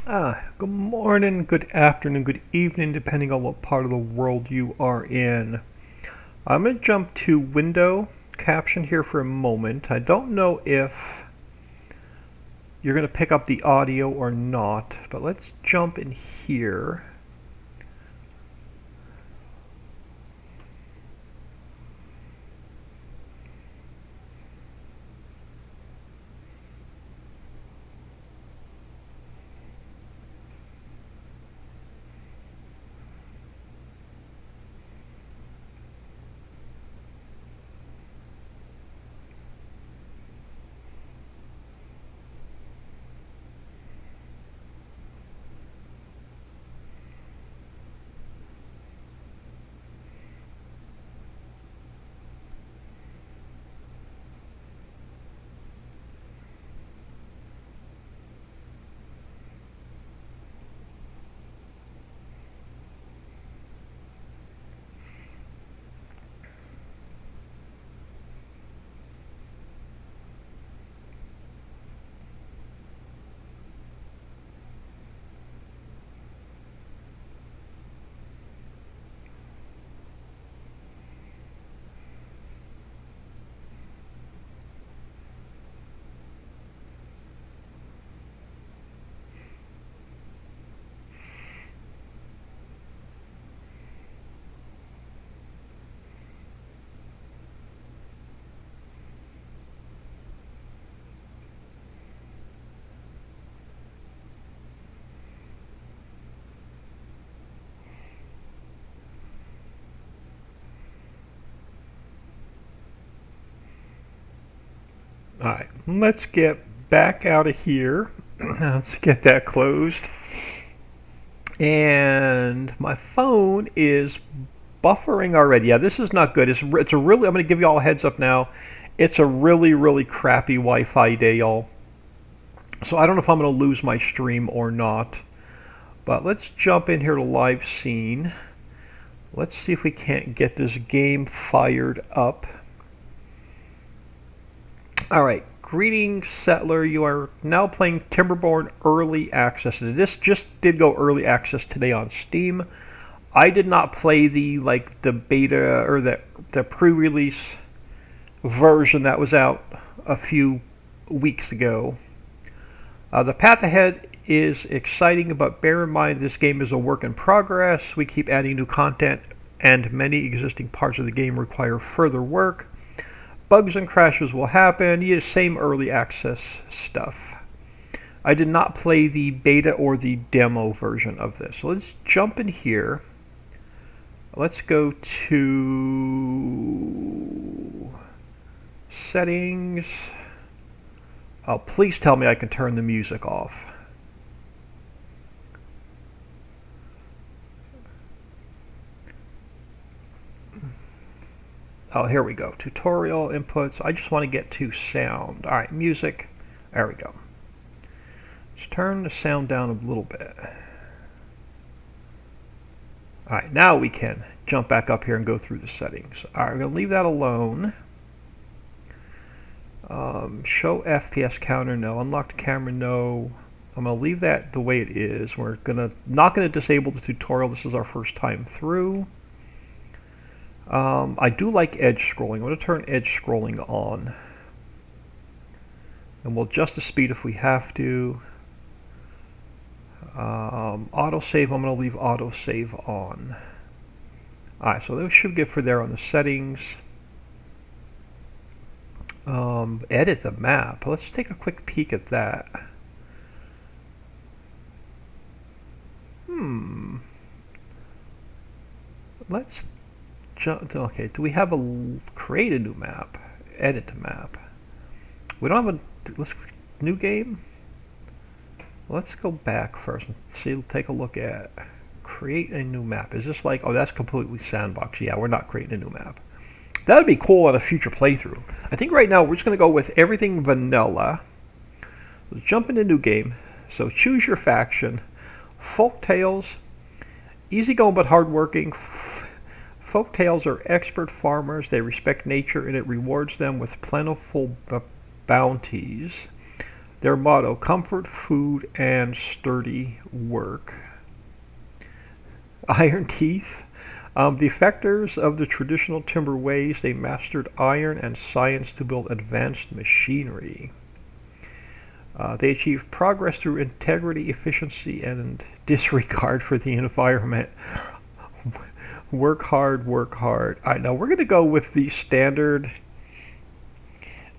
Good morning, good afternoon, good evening, depending on what part of the world you are in. I'm going to jump to window caption here for a moment. I don't know if you're going to pick up the audio or not, but let's jump in here. Alright, let's get back out of here. Let's get that closed. And my phone is buffering already. Yeah, this is not good. It's a really, I'm going to give you all a heads up now. It's a really, really crappy Wi-Fi day, y'all. So I don't know if I'm going to lose my stream or not. But let's jump in here to live scene. Let's see if we can't get this game fired up. Alright, greetings settler. You are now playing Timberborn Early Access. This just did go early access today on Steam. I did not play the beta or the pre-release version that was out a few weeks ago. The path ahead is exciting, but bear in mind this game is a work in progress. We keep adding new content, and many existing parts of the game require further work. Bugs and crashes will happen. You get the same early access stuff. I did not play the beta or the demo version of this. So let's jump in here. Let's go to settings. Oh, please tell me I can turn the music off. Oh, here we go. Tutorial inputs. I just want to get to sound. All right, music. There we go. Let's turn the sound down a little bit. All right, now we can jump back up here and go through the settings. All right, we're going to leave that alone. Show FPS counter, no. Unlocked camera, no. I'm going to leave that the way it is. We're not going to disable the tutorial. This is our first time through. I do like edge scrolling. I'm going to turn edge scrolling on. And we'll adjust the speed if we have to. Autosave, I'm going to leave autosave on. Alright, so that should get for there on the settings. Edit the map. Let's take a quick peek at that. Let's jump. Okay, do we have create a new map? Edit the map. We don't have let's new game. Let's go back first and see. Take a look at create a new map. Is this like, oh, that's completely sandbox? Yeah, we're not creating a new map. That would be cool on a future playthrough. I think right now we're just going to go with everything vanilla. Let's jump into new game. So choose your faction. Folktales, easygoing but hardworking. Folktales are expert farmers. They respect nature and it rewards them with plentiful bounties. Their motto: comfort, food, and sturdy work. Iron teeth. Defectors of the traditional timber ways, they mastered iron and science to build advanced machinery. They achieved progress through integrity, efficiency, and disregard for the environment. Work hard, work hard. All right, now we're going to go with the standard.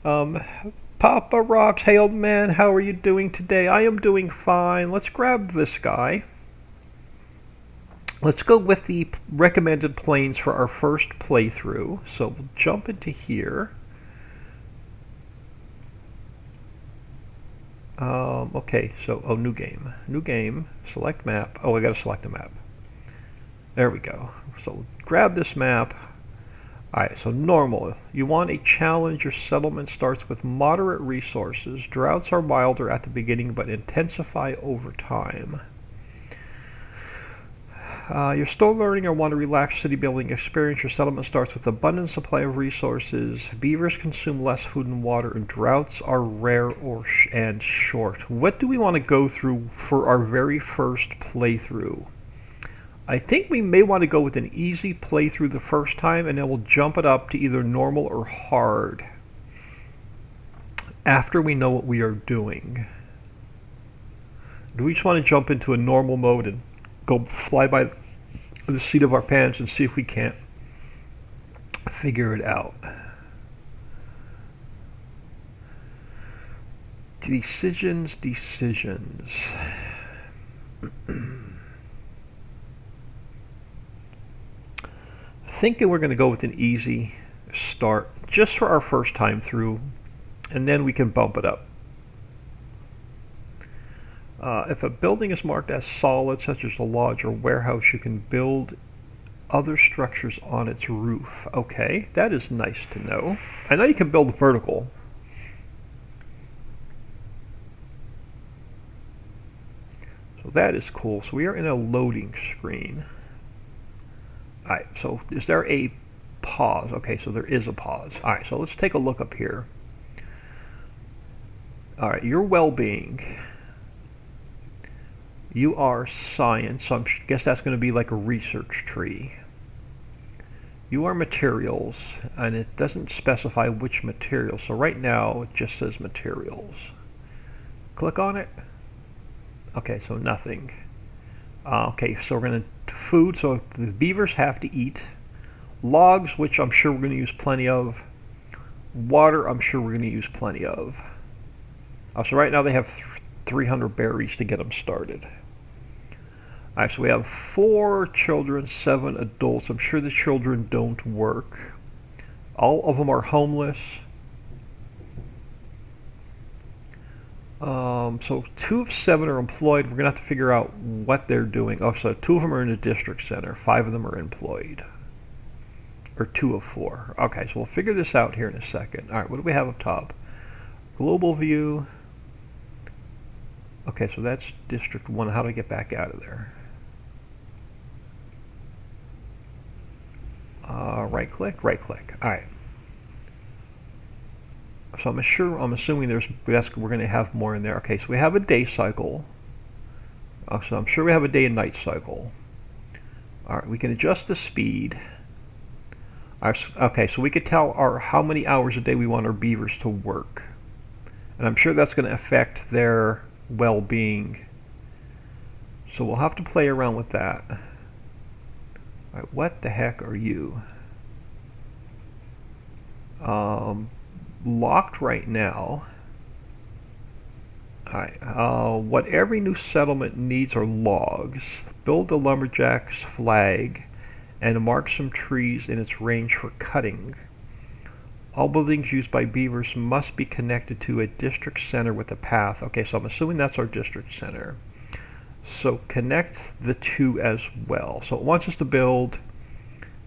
Papa Rocks, hey old man, how are you doing today? I am doing fine. Let's grab this guy. Let's go with the recommended planes for our first playthrough. So we'll jump into here. Okay, so, new game. New game, select map. Oh, I gotta select a map. There we go. So grab this map. Alright, so normal. You want a challenge. Your settlement starts with moderate resources. Droughts are milder at the beginning but intensify over time. You're still learning or want a relaxed city building experience. Your settlement starts with abundant supply of resources. Beavers consume less food and water, and droughts are rare and short. What do we want to go through for our very first playthrough? I think we may want to go with an easy playthrough the first time, and then we'll jump it up to either normal or hard after we know what we are doing. Do we just want to jump into a normal mode and go fly by the seat of our pants and see if we can't figure it out? Decisions. Thinking we're going to go with an easy start just for our first time through, and then we can bump it up. If a building is marked as solid, such as a lodge or warehouse, you can build other structures on its roof. Okay, that is nice to know. I know you can build vertical. So that is cool. So we are in a loading screen. Alright, so is there a pause? Okay, so there is a pause. Alright, so let's take a look up here. Alright, your well-being. You are science, so I guess that's going to be like a research tree. You are materials, and it doesn't specify which material. So right now, it just says materials. Click on it. Okay, so nothing. Okay, so we're going to food, so the beavers have to eat. Logs, which I'm sure we're going to use plenty of. Water, I'm sure we're going to use plenty of. So right now they have 300 berries to get them started. Alright, so we have 4 children, 7 adults. I'm sure the children don't work. All of them are homeless. So 2 of 7 are employed. We're going to have to figure out what they're doing. Oh, so 2 of them are in the district center. 5 of them are employed. Or 2 of 4. Okay, so we'll figure this out here in a second. Alright, what do we have up top? Global view. Okay, so that's District 1. How do I get back out of there? Right click. Alright. So I'm assuming we're going to have more in there. Okay, so we have a day cycle. So I'm sure we have a day and night cycle. Alright, we can adjust the speed. Okay, so we could tell how many hours a day we want our beavers to work. And I'm sure that's going to affect their well-being. So we'll have to play around with that. Alright, what the heck are you? Locked right now. Alright, what every new settlement needs are logs. Build the lumberjack's flag and mark some trees in its range for cutting. All buildings used by beavers must be connected to a district center with a path. Okay, so I'm assuming that's our district center. So connect the 2 as well. So it wants us to build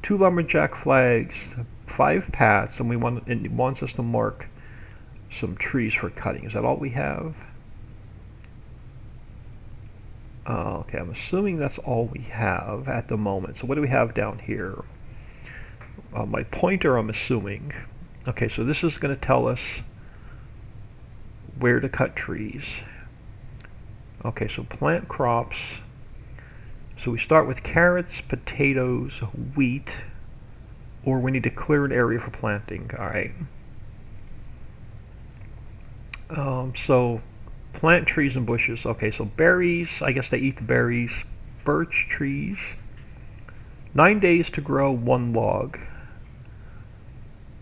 2 lumberjack flags, 5 paths, and it wants us to mark some trees for cutting. Is that all we have? Okay, I'm assuming that's all we have at the moment. So what do we have down here? My pointer, I'm assuming. Okay, so this is going to tell us where to cut trees. Okay, so plant crops. So we start with carrots, potatoes, wheat, or we need to clear an area for planting. All right. So plant trees and bushes. Okay, so berries, I guess they eat the berries. Birch trees. 9 days to grow 1 log.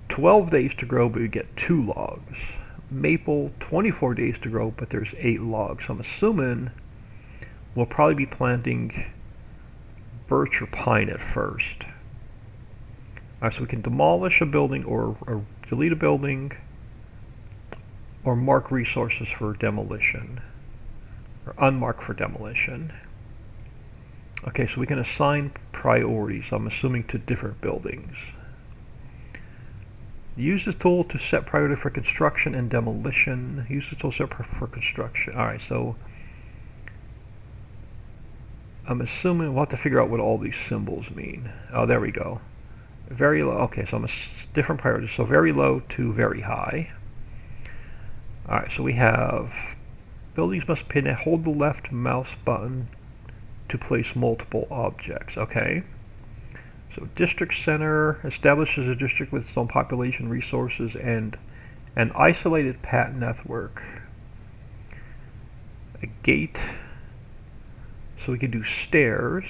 12 days to grow, but we get 2 logs. Maple, 24 days to grow, but there's 8 logs. So I'm assuming we'll probably be planting birch or pine at first. Alright, so we can demolish a building or delete a building or mark resources for demolition or unmark for demolition. Okay, so we can assign priorities, I'm assuming, to different buildings. Use this tool to set priority for construction and demolition. Use the tool set for construction. Alright, so I'm assuming we'll have to figure out what all these symbols mean. Oh, there we go. Very low. Okay, so I'm different priorities. So very low to very high. Alright, so we have buildings must hold the left mouse button to place multiple objects. Okay. So district center establishes a district with its own population, resources, and an isolated path network. A gate. So we can do stairs,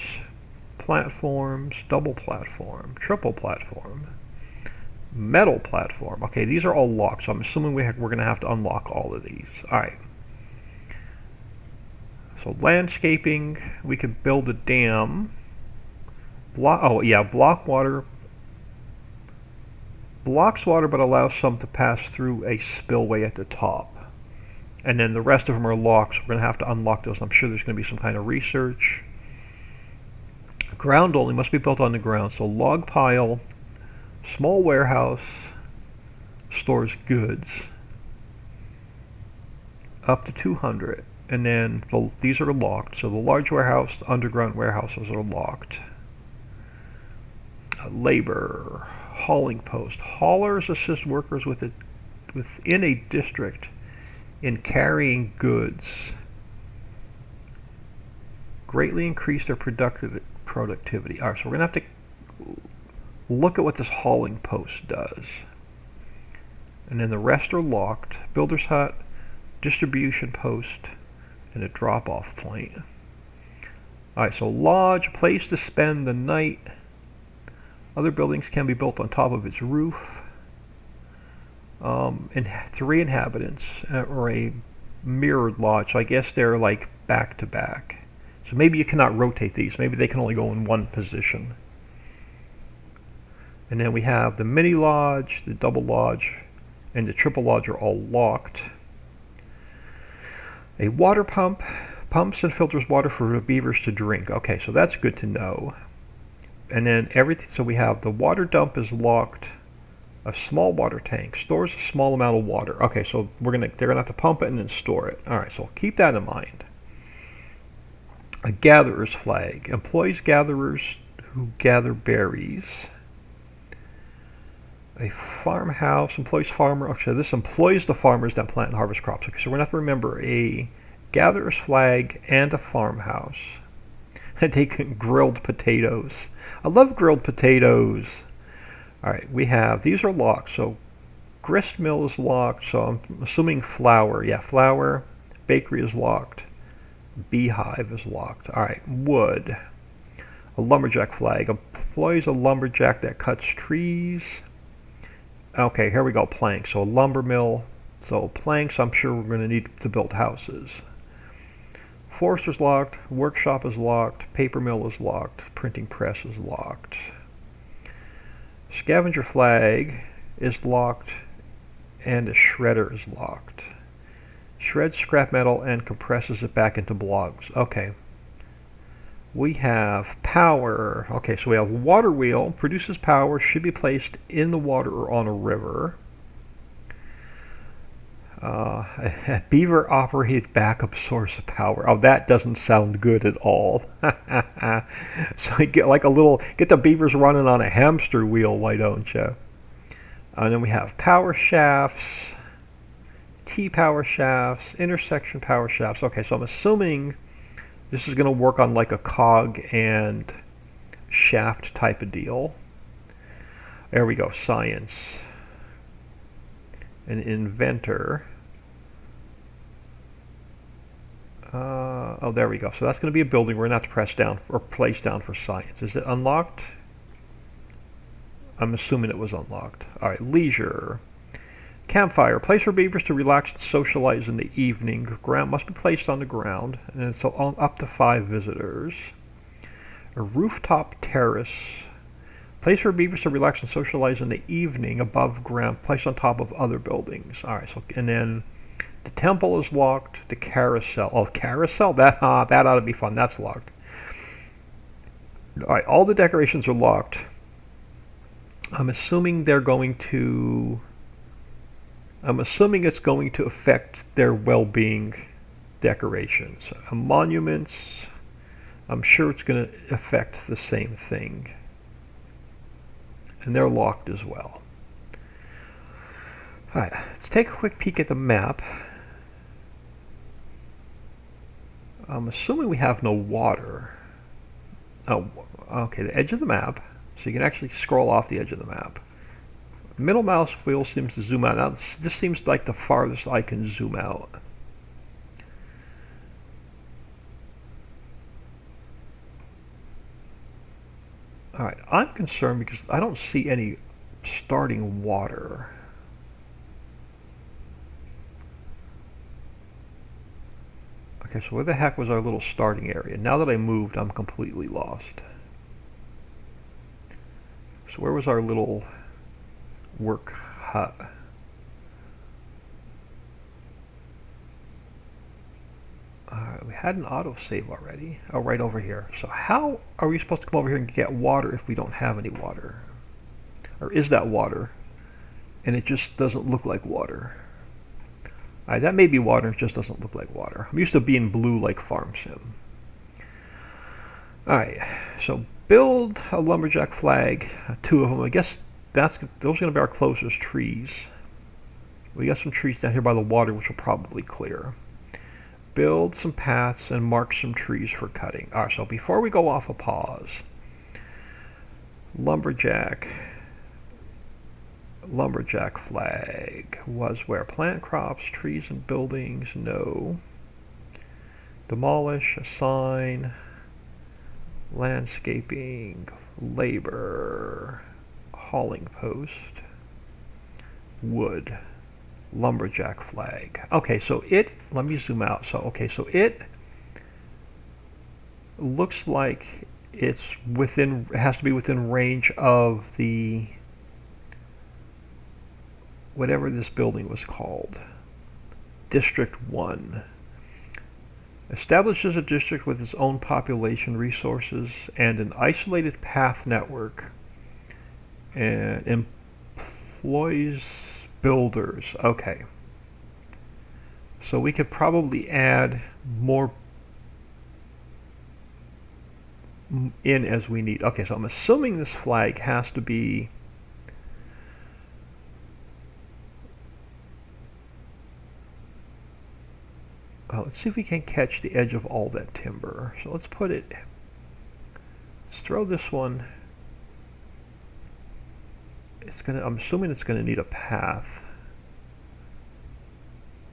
platforms, double platform, triple platform, metal platform. Okay, these are all locked, so I'm assuming we're going to have to unlock all of these. Alright. So landscaping, we could build a dam. Block water. Blocks water but allows some to pass through a spillway at the top. And then the rest of them are locked, so we're going to have to unlock those. I'm sure there's going to be some kind of research. Ground only must be built on the ground. So log pile, small warehouse, stores goods. Up to 200. And then these are locked. So the large warehouse, the underground warehouses are locked. Labor, hauling post. Haulers assist workers within a district in carrying goods. Greatly increase their productivity. Alright, so we're going to have to look at what this hauling post does. And then the rest are locked. Builder's hut, distribution post, and a drop-off point. Alright, so lodge, place to spend the night. Other buildings can be built on top of its roof. And 3 inhabitants, or a mirrored lodge. So I guess they're like back to back. So maybe you cannot rotate these. Maybe they can only go in one position. And then we have the mini lodge, the double lodge, and the triple lodge are all locked. A water pump pumps and filters water for the beavers to drink. Okay, so that's good to know. And then everything, so we have the water dump is locked. A small water tank stores a small amount of water. Okay, so they're gonna have to pump it and then store it. All right, so keep that in mind. A gatherer's flag employs gatherers who gather berries. A farmhouse employs farmer. Okay, this employs the farmers that plant and harvest crops. Okay, so we're gonna have to remember a gatherer's flag and a farmhouse. And taking grilled potatoes. I love grilled potatoes. Alright, we have, these are locked. So grist mill is locked. So I'm assuming flour. Yeah, flour. Bakery is locked. Beehive is locked. Alright, wood. A lumberjack flag employs a lumberjack that cuts trees. Okay, here we go, planks. So a lumber mill. So planks, I'm sure we're going to need to build houses. Forester's locked, workshop is locked, paper mill is locked, printing press is locked. Scavenger flag is locked, and a shredder is locked. Shreds scrap metal and compresses it back into blocks. Okay. We have power. Okay, so we have water wheel, produces power, should be placed in the water or on a river. A beaver operated backup source of power. Oh, that doesn't sound good at all. So you get like get the beavers running on a hamster wheel, why don't you? And then we have power shafts, T power shafts, intersection power shafts. Okay, so I'm assuming this is going to work on like a cog and shaft type of deal. There we go, science. An inventor. Oh, there we go. So that's going to be a building where that's pressed down or placed down for science. Is it unlocked? I'm assuming it was unlocked. All right, leisure. Campfire. Place for beavers to relax and socialize in the evening. Ground must be placed on the ground, and it's up to 5 visitors. A rooftop terrace. Place for beavers to relax and socialize in the evening above ground, placed on top of other buildings. All right, so and then the temple is locked. The carousel. Oh, carousel? That ought to be fun. That's locked. All right, all the decorations are locked. I'm assuming it's going to affect their well-being decorations. Monuments, I'm sure it's going to affect the same thing. And they're locked as well. Alright, let's take a quick peek at the map. I'm assuming we have no water. Oh, okay, the edge of the map. So you can actually scroll off the edge of the map. Middle mouse wheel seems to zoom out. Now this seems like the farthest I can zoom out. Alright, I'm concerned because I don't see any starting water. Okay, so where the heck was our little starting area? Now that I moved, I'm completely lost. So where was our little work hut? We had an autosave already. Oh, right over here. So how are we supposed to come over here and get water if we don't have any water? Or is that water? And it just doesn't look like water. Alright, that may be water, it just doesn't look like water. I'm used to being blue like Farm Sim. Alright, so build a lumberjack flag, 2 of them. I guess those are going to be our closest trees. We got some trees down here by the water which will probably clear. Build some paths and mark some trees for cutting. Alright, so before we go off a pause, lumberjack flag was where? Plant crops, trees and buildings, no. Demolish, assign, landscaping, labor, hauling post, wood, lumberjack flag. Okay, so let me zoom out. So, okay, so it looks like it has to be within range of the, whatever this building was called. District 1. Establishes a district with its own population, resources, and an isolated path network. And employs builders. Okay. So we could probably add more in as we need. Okay, so I'm assuming this flag has to be let's see if we can catch the edge of all that timber. So let's throw this one. I'm assuming it's gonna need a path.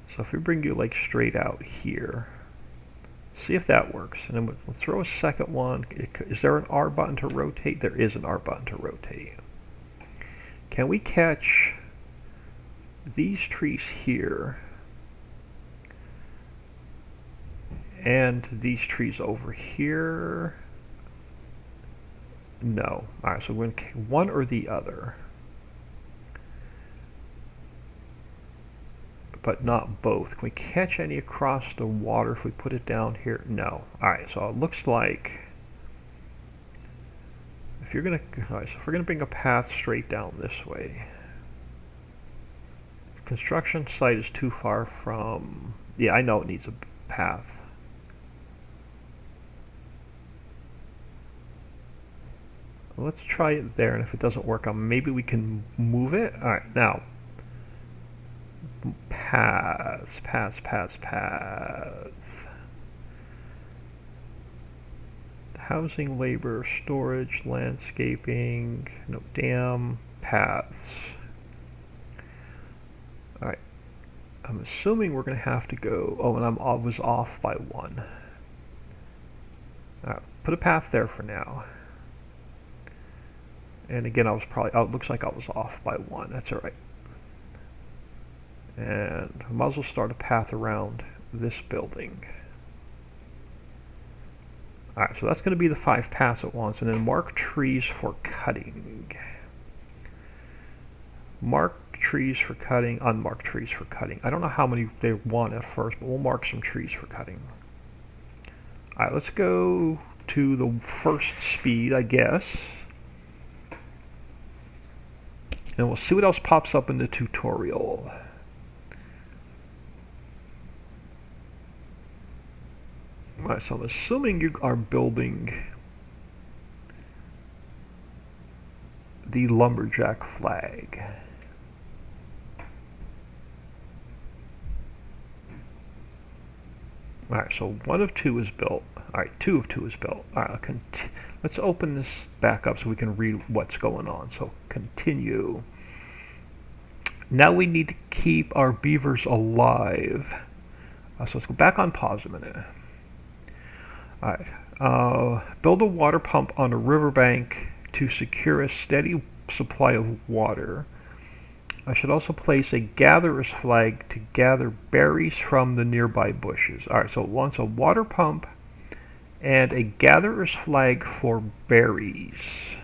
So if we bring you like straight out here, see if that works. And then we'll throw a second one. Is there an R button to rotate? There is an R button to rotate. Can we catch these trees here and these trees over here? No. Alright, so we're going to one or the other, but not both. Can we catch any across the water if we put it down here? No. Alright, so it looks like if you're going to, alright, so if we're going to bring a path straight down this way, construction site is too far from, yeah, I know it needs a path. Let's try it there, and if it doesn't work, maybe we can move it. Alright, now, paths. Housing, labor, storage, landscaping, no, dam, paths. Alright. I'm assuming we're going to have to go... Oh, and I was off by 1. Alright, put a path there for now. And again, I was probably... Oh, it looks like I was off by 1. That's alright. And I might as well start a path around this building. Alright, so that's going to be the 5 paths at once. And then mark trees for cutting. Mark trees for cutting, unmarked trees for cutting. I don't know how many they want at first, but we'll mark some trees for cutting. Alright, let's go to the first speed, I guess. And we'll see what else pops up in the tutorial. Alright, so I'm assuming you are building the lumberjack flag. Alright, so 1 of 2 is built. Alright, 2 of 2 is built. Alright, let's open this back up so we can read what's going on. So, continue. Now we need to keep our beavers alive. So let's go back on pause a minute. Alright, build a water pump on a riverbank to secure a steady supply of water. I should also place a gatherer's flag to gather berries from the nearby bushes. Alright, so it wants a water pump and a gatherer's flag for berries.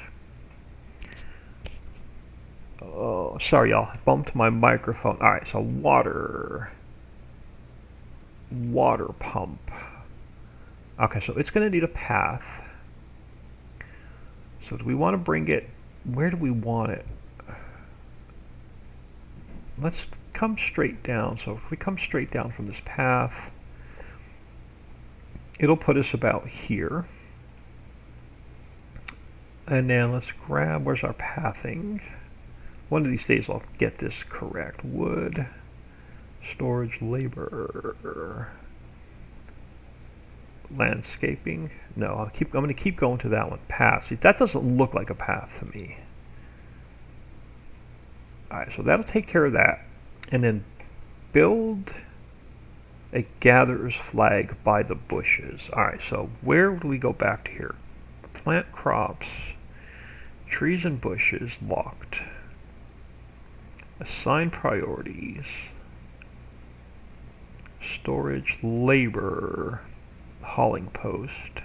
Oh, sorry y'all, I bumped my microphone. Alright, so water pump. Okay, so it's going to need a path. So do we want to bring it, where do we want it? Let's come straight down. So if we come straight down from this path, it'll put us about here. And then let's grab, where's our pathing? One of these days I'll get this correct. Wood, storage, labor, landscaping. No, I'm going to keep going to that one. Path. See, that doesn't look like a path to me. Alright, so that'll take care of that. And then build a gatherer's flag by the bushes. Alright, so where do we go back to here? Plant crops, trees and bushes, locked. Assign priorities. Storage, labor, hauling post,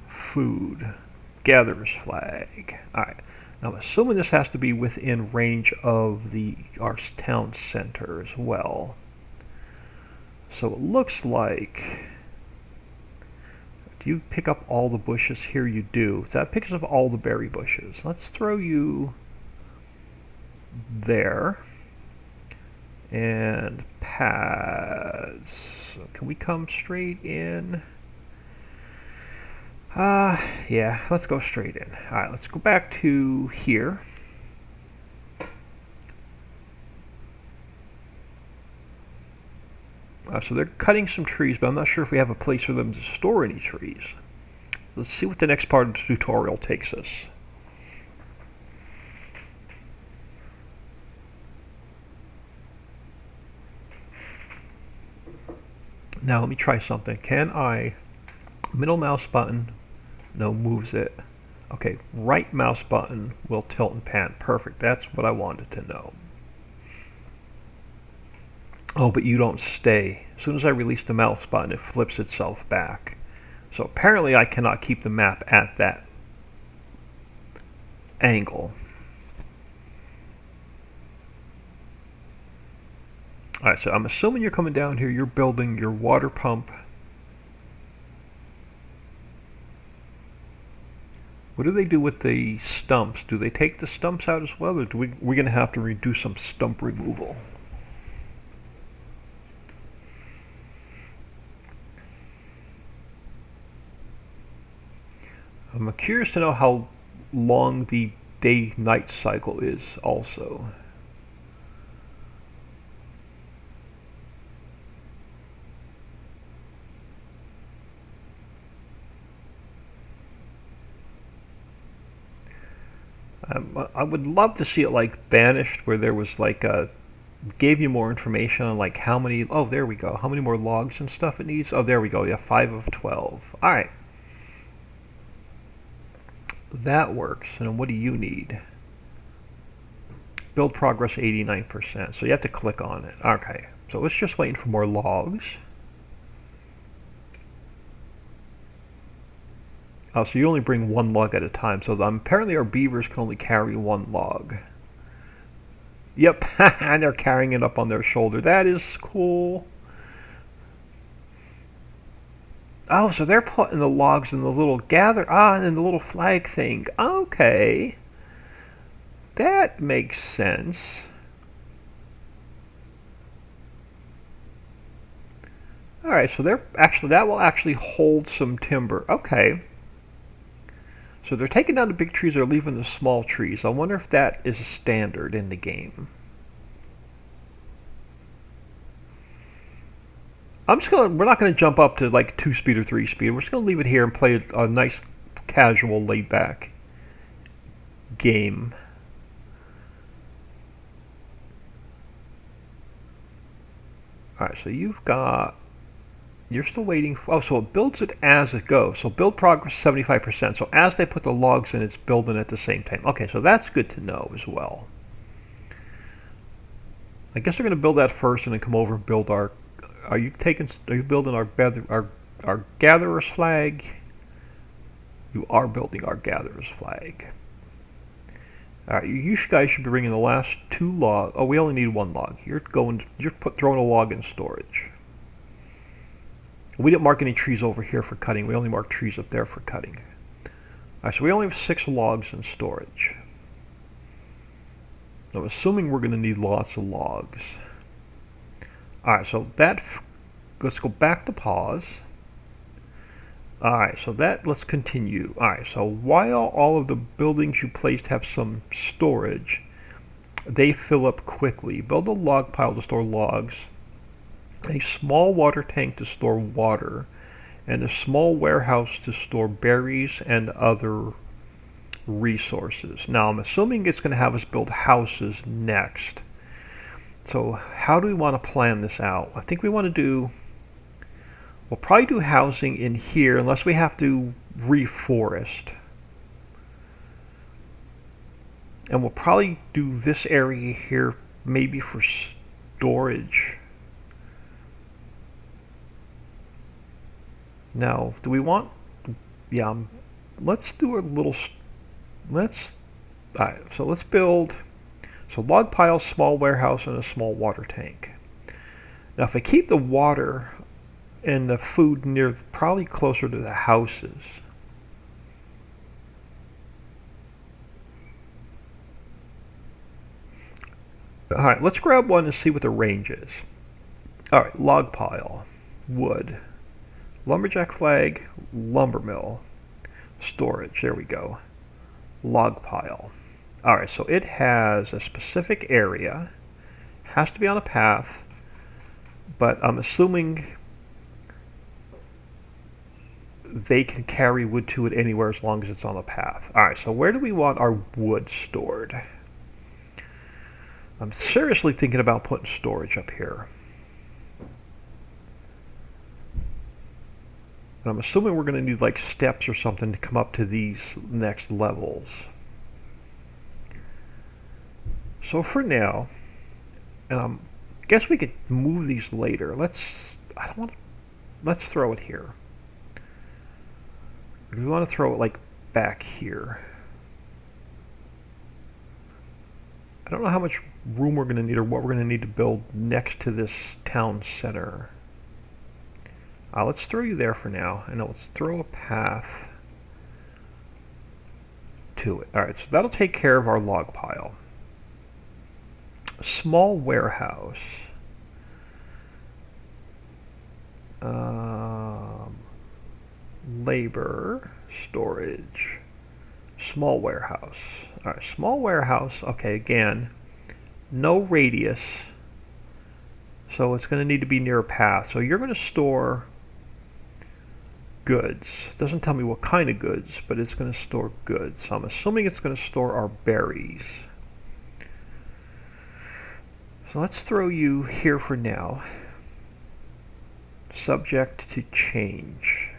food, gatherer's flag. Alright. Now I'm assuming this has to be within range of our town center as well. So it looks like, do you pick up all the bushes? Here you do. So that picks up all the berry bushes. Let's throw you there. And paths. So can we come straight in? Yeah, let's go straight in. Alright, let's go back to here. So they're cutting some trees, but I'm not sure if we have a place for them to store any trees. Let's see what the next part of the tutorial takes us. Now let me try something. Can I, middle mouse button, no, moves it. Okay, right mouse button will tilt and pan. Perfect, that's what I wanted to know. Oh, but you don't stay. As soon as I release the mouse button, it flips itself back. So apparently I cannot keep the map at that angle. Alright, so I'm assuming you're coming down here, you're building your water pump. What do they do with the stumps? Do they take the stumps out as well, or we're going to have to redo some stump removal? I'm curious to know how long the day-night cycle is also. I would love to see it like Banished, where there was like a gave you more information on like how many. Oh, there we go. How many more logs and stuff it needs? Oh, there we go. Yeah, 5 of 12. All right, that works. And what do you need? Build progress 89%. So you have to click on it. Okay, so it's just waiting for more logs. Oh, so you only bring one log at a time. So apparently our beavers can only carry one log. Yep, and they're carrying it up on their shoulder. That is cool. Oh, so they're putting the logs in the little in the little flag thing. Okay. That makes sense. Alright, so that will actually hold some timber. Okay. So they're taking down the big trees, they're leaving the small trees. I wonder if that is a standard in the game. We're not gonna jump up to like 2 speed or 3 speed. We're just gonna leave it here and play a nice, casual, laid back game. Alright, so you're still waiting for, so it builds it as it goes. So build progress 75%. So as they put the logs in, it's building at the same time. Okay, so that's good to know as well. I guess they're going to build that first and then come over and build our, are you building our gatherer's flag? You are building our gatherer's flag. Alright, you guys should be bringing the last 2 logs. Oh, we only need 1 log. You're throwing a log in storage. We didn't mark any trees over here for cutting. We only marked trees up there for cutting. Alright, so we only have 6 logs in storage. I'm assuming we're going to need lots of logs. Alright, so let's go back to pause. Alright, so let's continue. Alright, so while all of the buildings you placed have some storage, they fill up quickly. Build a log pile to store logs, a small water tank to store water, and a small warehouse to store berries and other resources. Now, I'm assuming it's going to have us build houses next. So how do we want to plan this out? I think we'll probably do housing in here unless we have to reforest. And we'll probably do this area here maybe for storage. Now, do we want, yeah, let's do a little, alright, so let's build, log pile, small warehouse, and a small water tank. Now, if I keep the water and the food probably closer to the houses. Alright, let's grab one and see what the range is. Alright, log pile, wood, lumberjack flag, lumber mill, storage, there we go. Log pile. Alright, so it has a specific area, has to be on a path, but I'm assuming they can carry wood to it anywhere as long as it's on the path. Alright, so where do we want our wood stored? I'm seriously thinking about putting storage up here. And I'm assuming we're going to need like steps or something to come up to these next levels. So for now, and I guess we could move these later. Let's throw it here. We want to throw it like back here. I don't know how much room we're going to need or what we're going to need to build next to this town center. Let's throw you there for now, and let's throw a path to it. Alright, so that'll take care of our log pile. A small warehouse. Labor, storage, small warehouse. Alright, small warehouse, okay, again, no radius, so it's going to need to be near a path. So you're going to store goods. It doesn't tell me what kind of goods, but it's going to store goods. So I'm assuming it's going to store our berries. So let's throw you here for now. Subject to change.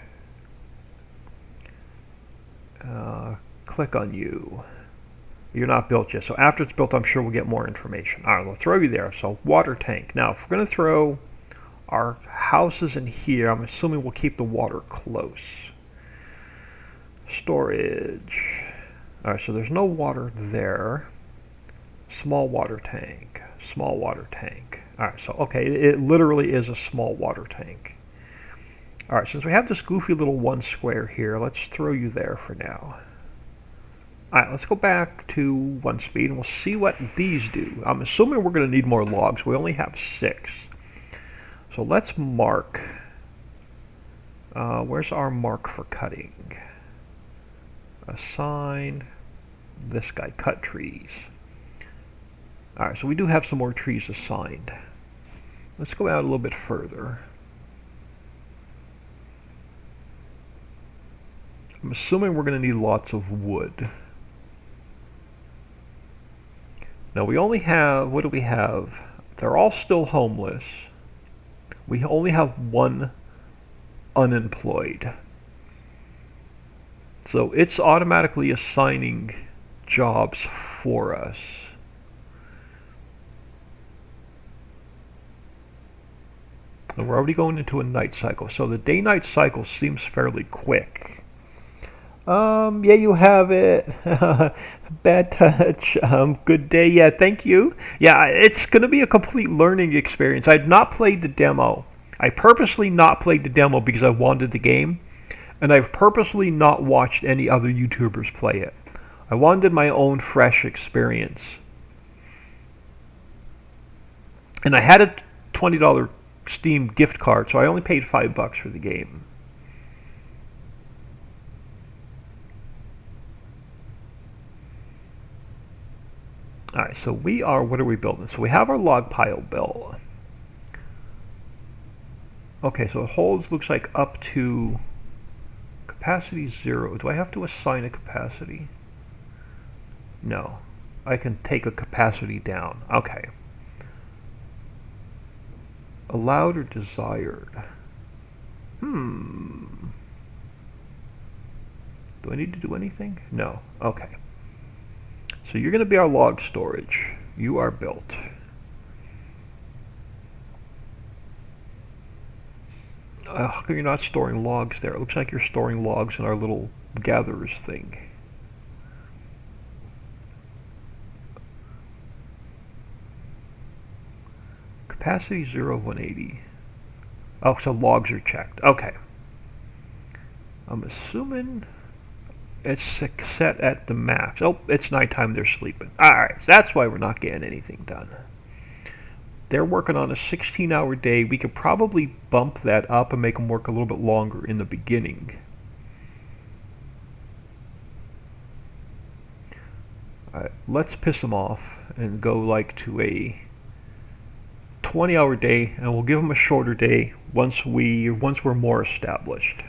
Click on you. You're not built yet. So after it's built, I'm sure we'll get more information. All right, we'll throw you there. So water tank. Now, if we're going to throw our houses in here, I'm assuming we'll keep the water close. Storage. All right, so there's no water there. Small water tank. Small water tank. All right, so okay, it literally is a small water tank. All right, since we have this goofy little one square here, let's throw you there for now. All right, let's go back to 1 speed and we'll see what these do. I'm assuming we're going to need more logs. We only have 6. So let's mark. Where's our mark for cutting? Assign this guy, cut trees. All right, so we do have some more trees assigned. Let's go out a little bit further. I'm assuming we're going to need lots of wood. Now we only have, what do we have? They're all still homeless. We only have 1 unemployed. So it's automatically assigning jobs for us. And we're already going into a night cycle. So the day-night cycle seems fairly quick. Yeah, you have it. Bad touch. Good day. Yeah, thank you. Yeah, it's going to be a complete learning experience. I'd not played the demo. I purposely not played the demo because I wanted the game. And I've purposely not watched any other YouTubers play it. I wanted my own fresh experience. And I had a $20 Steam gift card, so I only paid $5 for the game. Alright, so we are, what are we building? So we have our log pile built. Okay, so it holds, looks like up to capacity 0. Do I have to assign a capacity? No. I can take a capacity down. Okay. Allowed or desired? Do I need to do anything? No. Okay. So you're going to be our log storage. You are built. How come you're not storing logs there? It looks like you're storing logs in our little gatherers thing. Capacity 0 of 180. Oh, so logs are checked. Okay. I'm assuming it's set at the max. Oh, it's nighttime, they're sleeping. Alright, so that's why we're not getting anything done. They're working on a 16-hour day. We could probably bump that up and make them work a little bit longer in the beginning. Alright, let's piss them off and go like to a 20-hour day, and we'll give them a shorter day once we're more established.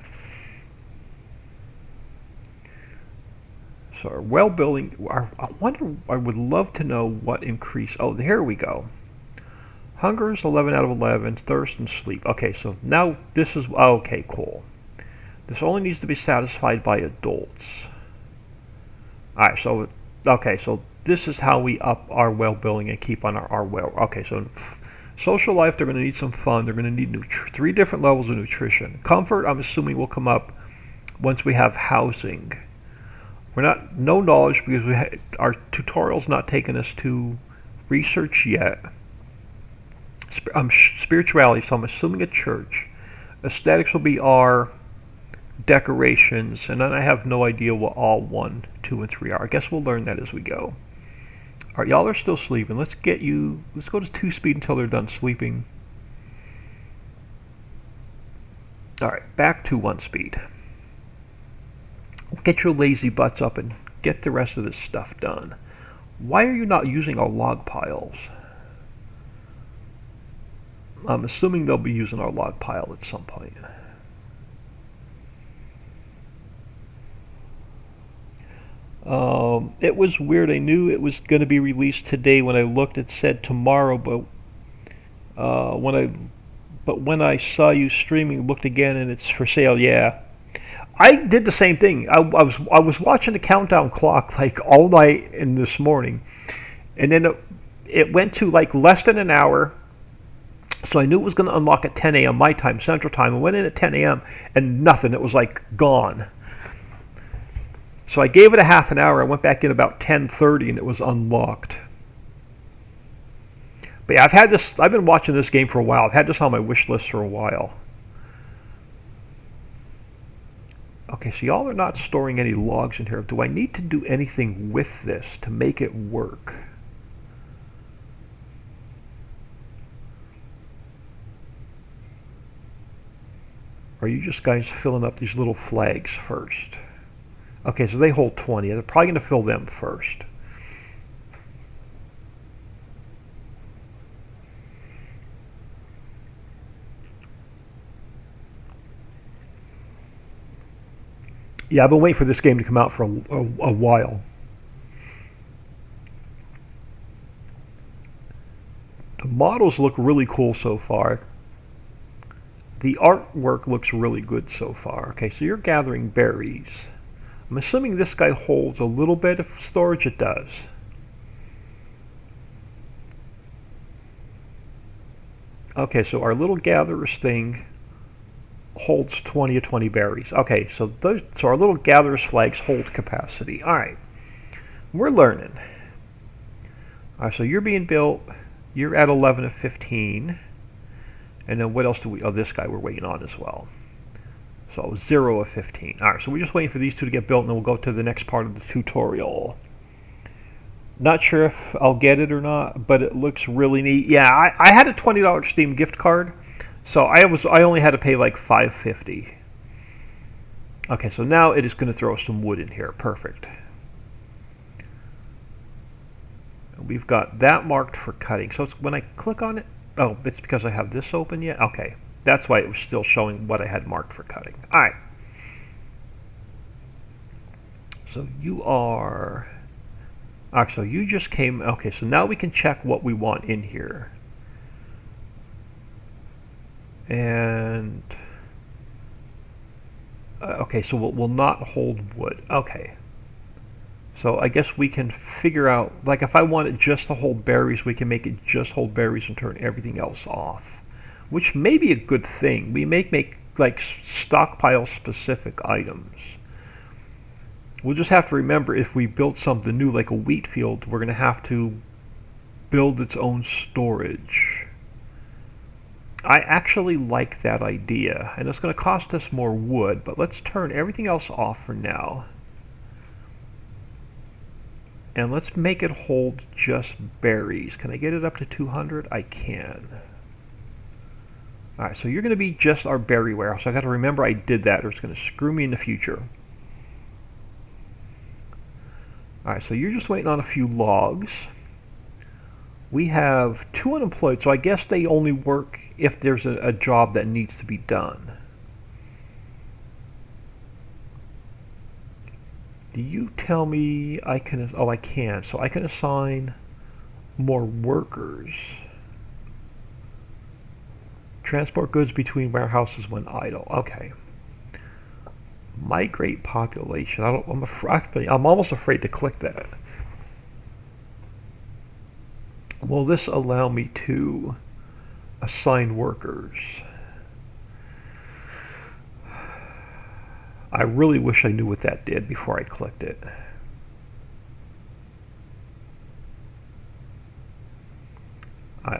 So our well building, I would love to know what increase. Oh, here we go. Hunger is 11 out of 11, thirst and sleep. Okay, so now this is, okay, cool. This only needs to be satisfied by adults. Alright, so, okay, so this is how we up our well building and keep on our well. Okay, so social life, they're going to need some fun. They're going to need 3 different levels of nutrition. Comfort, I'm assuming, will come up once we have housing. We're not, no knowledge because our tutorial's not taking us to research yet. Spirituality, so I'm assuming a church. Aesthetics will be our decorations, and then I have no idea what all 1, 2, and 3 are. I guess we'll learn that as we go. Alright, y'all are still sleeping. Let's go to 2 speed until they're done sleeping. Alright, back to 1 speed. Get your lazy butts up and get the rest of this stuff done. Why are you not using our log piles? I'm assuming they'll be using our log pile at some point. It was weird. I knew it was going to be released today. When I looked, it said tomorrow, but uh, when I when I saw you streaming, looked again, and it's for sale. Yeah, I did the same thing. I was watching the countdown clock like all night and this morning, and then it went to like less than an hour. So I knew it was going to unlock at 10 a.m. my time, Central Time. I went in at 10 a.m. and nothing. It was like gone. So I gave it a half an hour. I went back in about 10:30 and it was unlocked. But yeah, I've been watching this game for a while. I've had this on my wish list for a while. Okay, so y'all are not storing any logs in here. Do I need to do anything with this to make it work? Or are you just guys filling up these little flags first? Okay, so they hold 20. They're probably going to fill them first. Yeah, I've been waiting for this game to come out for a while. The models look really cool so far. The artwork looks really good so far. Okay, so you're gathering berries. I'm assuming this guy holds a little bit of storage. It does. Okay, so our little gatherers thing holds 20 to 20 berries. Okay, so our little gatherers flags hold capacity. All right, we're learning. All right, so you're being built. You're at 11 of 15. And then what else do we... Oh, this guy we're waiting on as well. So 0 of 15. All right, so we're just waiting for these two to get built, and then we'll go to the next part of the tutorial. Not sure if I'll get it or not, but it looks really neat. Yeah, I had a $20 Steam gift card, so I only had to pay like $5.50. Okay, so now it is going to throw some wood in here. Perfect. We've got that marked for cutting. So when I click on it... Oh, it's because I have this open yet? Okay. That's why it was still showing what I had marked for cutting. All right. So you are... so you just came... Okay, so now we can check what we want in here. And... okay, so we'll not hold wood. Okay. So I guess we can figure out, like if I want it just to hold berries, we can make it just hold berries and turn everything else off, which may be a good thing. We may make like stockpile specific items. We'll just have to remember if we build something new like a wheat field, we're going to have to build its own storage. I actually like that idea, and it's going to cost us more wood, but let's turn everything else off for now. And let's make it hold just berries. Can I get it up to 200? I can. Alright, so you're going to be just our berry warehouse. I got to remember I did that, or it's going to screw me in the future. Alright, so you're just waiting on a few logs. We have 2 unemployed, so I guess they only work if there's a job that needs to be done. Do you tell me I can... Oh, I can. So I can assign more workers. Transport goods between warehouses when idle. Okay. Migrate population. I'm almost afraid to click that. Will this allow me to assign workers? I really wish I knew what that did before I clicked it.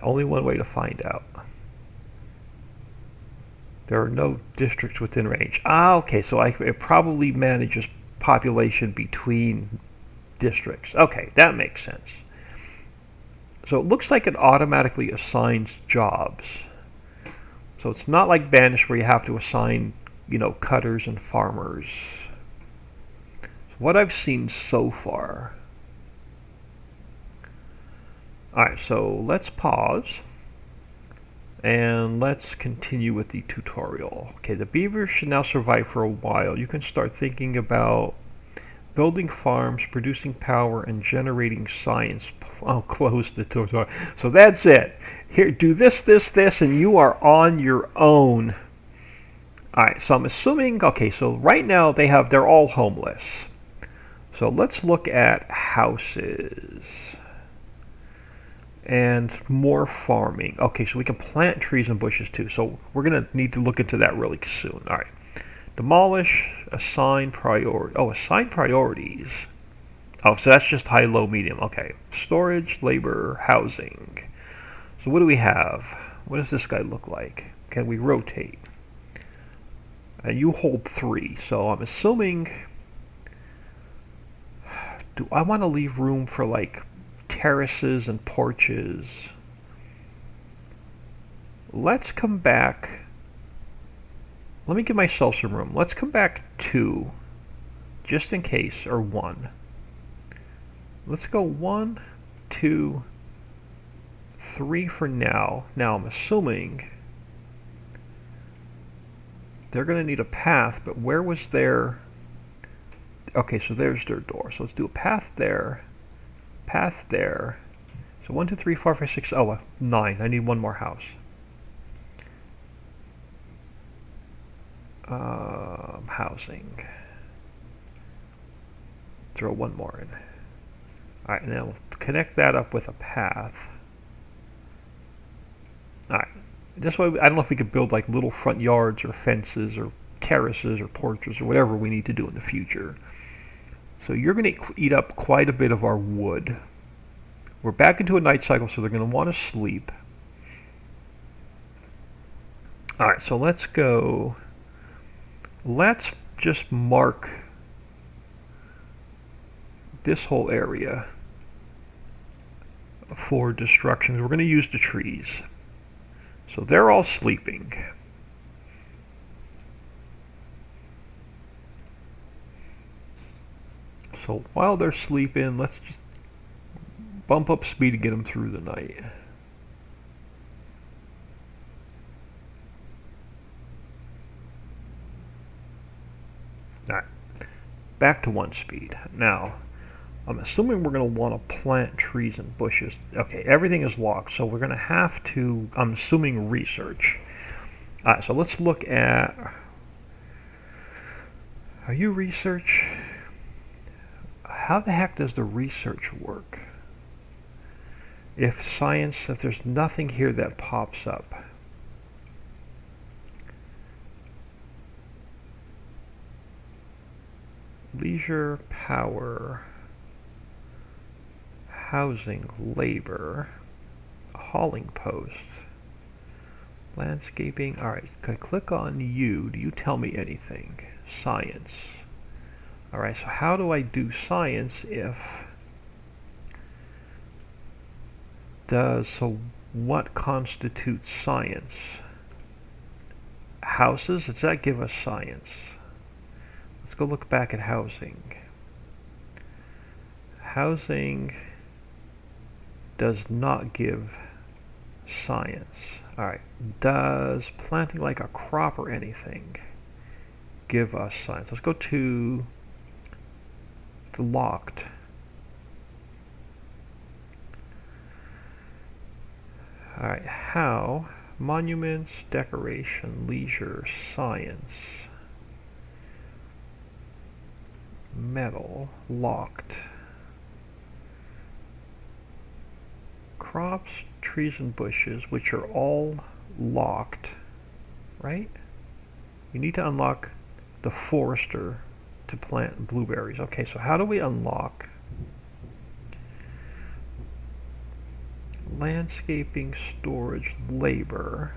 Only one way to find out. There are no districts within range. Okay, so it probably manages population between districts. Okay, that makes sense. So it looks like it automatically assigns jobs. So it's not like Banish where you have to assign, cutters and farmers. What I've seen so far. Alright, so let's pause. And let's continue with the tutorial. Okay, the beavers should now survive for a while. You can start thinking about Building farms, producing power, and generating science. I'll close the tutorial. So that's it. Here, do this, this, and you are on your own. Alright, so I'm assuming, okay, so right now they're all homeless. So let's look at houses. And more farming. Okay, so we can plant trees and bushes too. So we're going to need to look into that really soon. Alright. Demolish, assign priority. Oh, assign priorities. Oh, so that's just high, low, medium. Okay. Storage, labor, housing. So what do we have? What does this guy look like? Can we rotate? And you hold 3. So I'm assuming... Do I want to leave room for like terraces and porches? Let's come back. Let me give myself some room. Let's come back 2, just in case, or 1. Let's go 1, 2, 3 for now. Now I'm assuming they're going to need a path, but where was their... Okay, so there's their door. So let's do a path there. Path there. So 1, 2, 3, 4, 5, 6. Oh, 9. I need one more house. Housing. Throw one more in. Alright, now we'll connect that up with a path. Alright. This way, I don't know if we could build like little front yards or fences or terraces or porches or whatever we need to do in the future. So you're going to eat up quite a bit of our wood. We're back into a night cycle, so they're going to want to sleep. Alright, so let's go... Let's just mark this whole area for destruction. We're going to use the trees. So they're all sleeping. So while they're sleeping, let's just bump up speed to get them through the night. Alright, back to 1 speed. Now, I'm assuming we're going to want to plant trees and bushes. Okay, everything is locked, so we're going to have to, I'm assuming, research. Alright, so let's look at... Are you research? How the heck does the research work? If there's nothing here that pops up. Leisure, power, housing, labor, hauling post, landscaping. Alright, can I click on you? Do you tell me anything? Science. Alright, so how do I do science if... So what constitutes science? Houses? Does that give us science? Let's go look back at housing. Housing does not give science. Alright, does planting like a crop or anything give us science? Let's go to the locked. Alright, how? Monuments, decoration, leisure, science. Metal, locked. Crops, trees, and bushes, which are all locked, right? You need to unlock the forester to plant blueberries. Okay, so how do we unlock landscaping, storage, labor,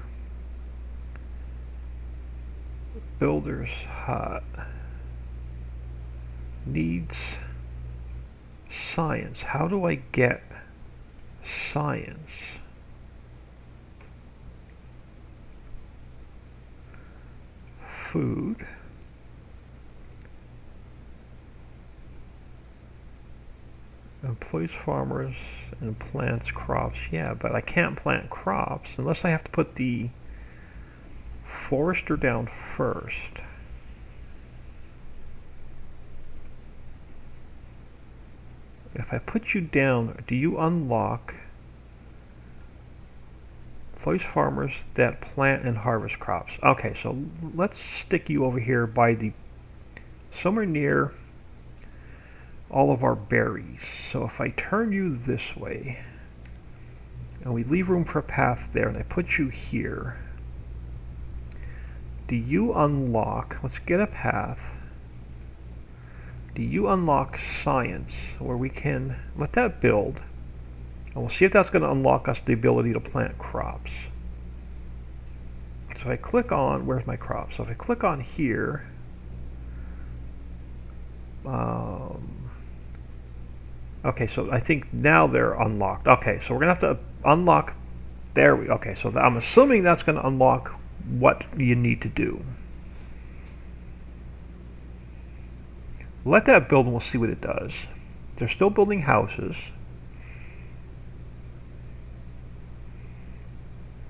builder's hut, needs science? How do I get science? Food. Employs farmers and plants crops. Yeah, but I can't plant crops unless I have to put the forester down first. If I put you down, do you unlock flourish farmers that plant and harvest crops? Okay, so let's stick you over here by the somewhere near all of our berries. So if I turn you this way and we leave room for a path there and I put you here, do you unlock, let's get a path, do you unlock science where we can let that build, and we'll see if that's going to unlock us the ability to plant crops. So if I click on, where's my crops? So if I click on here, okay, so I think now they're unlocked. Okay, so we're going to have to unlock, there we go. Okay, so I'm assuming that's going to unlock what you need to do. Let that build and we'll see what it does. They're still building houses.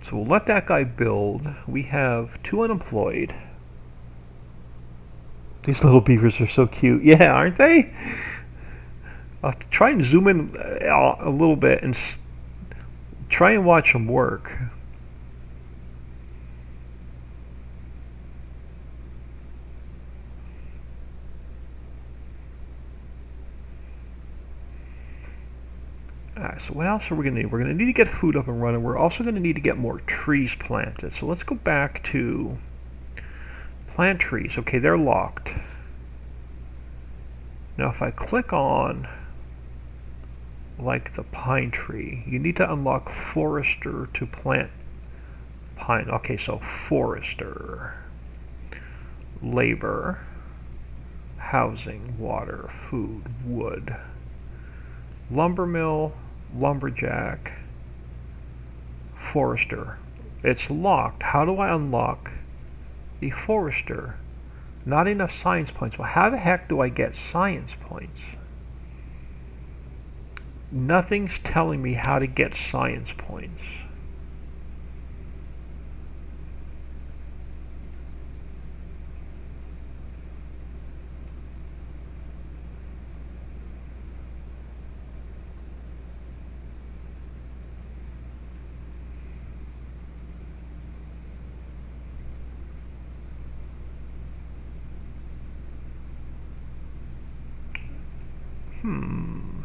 So we'll let that guy build. We have 2 unemployed. These little beavers are so cute. Yeah, aren't they? I'll have to try and zoom in a little bit and try and watch them work. Alright, so what else are we going to need? We're going to need to get food up and running. We're also going to need to get more trees planted. So let's go back to plant trees. Okay, they're locked. Now if I click on like the pine tree, you need to unlock forester to plant pine. Okay, so forester, labor, housing, water, food, wood, lumber mill, lumberjack, forester. It's locked. How do I unlock the forester? Not enough science points. Well, how the heck do I get science points? Nothing's telling me how to get science points.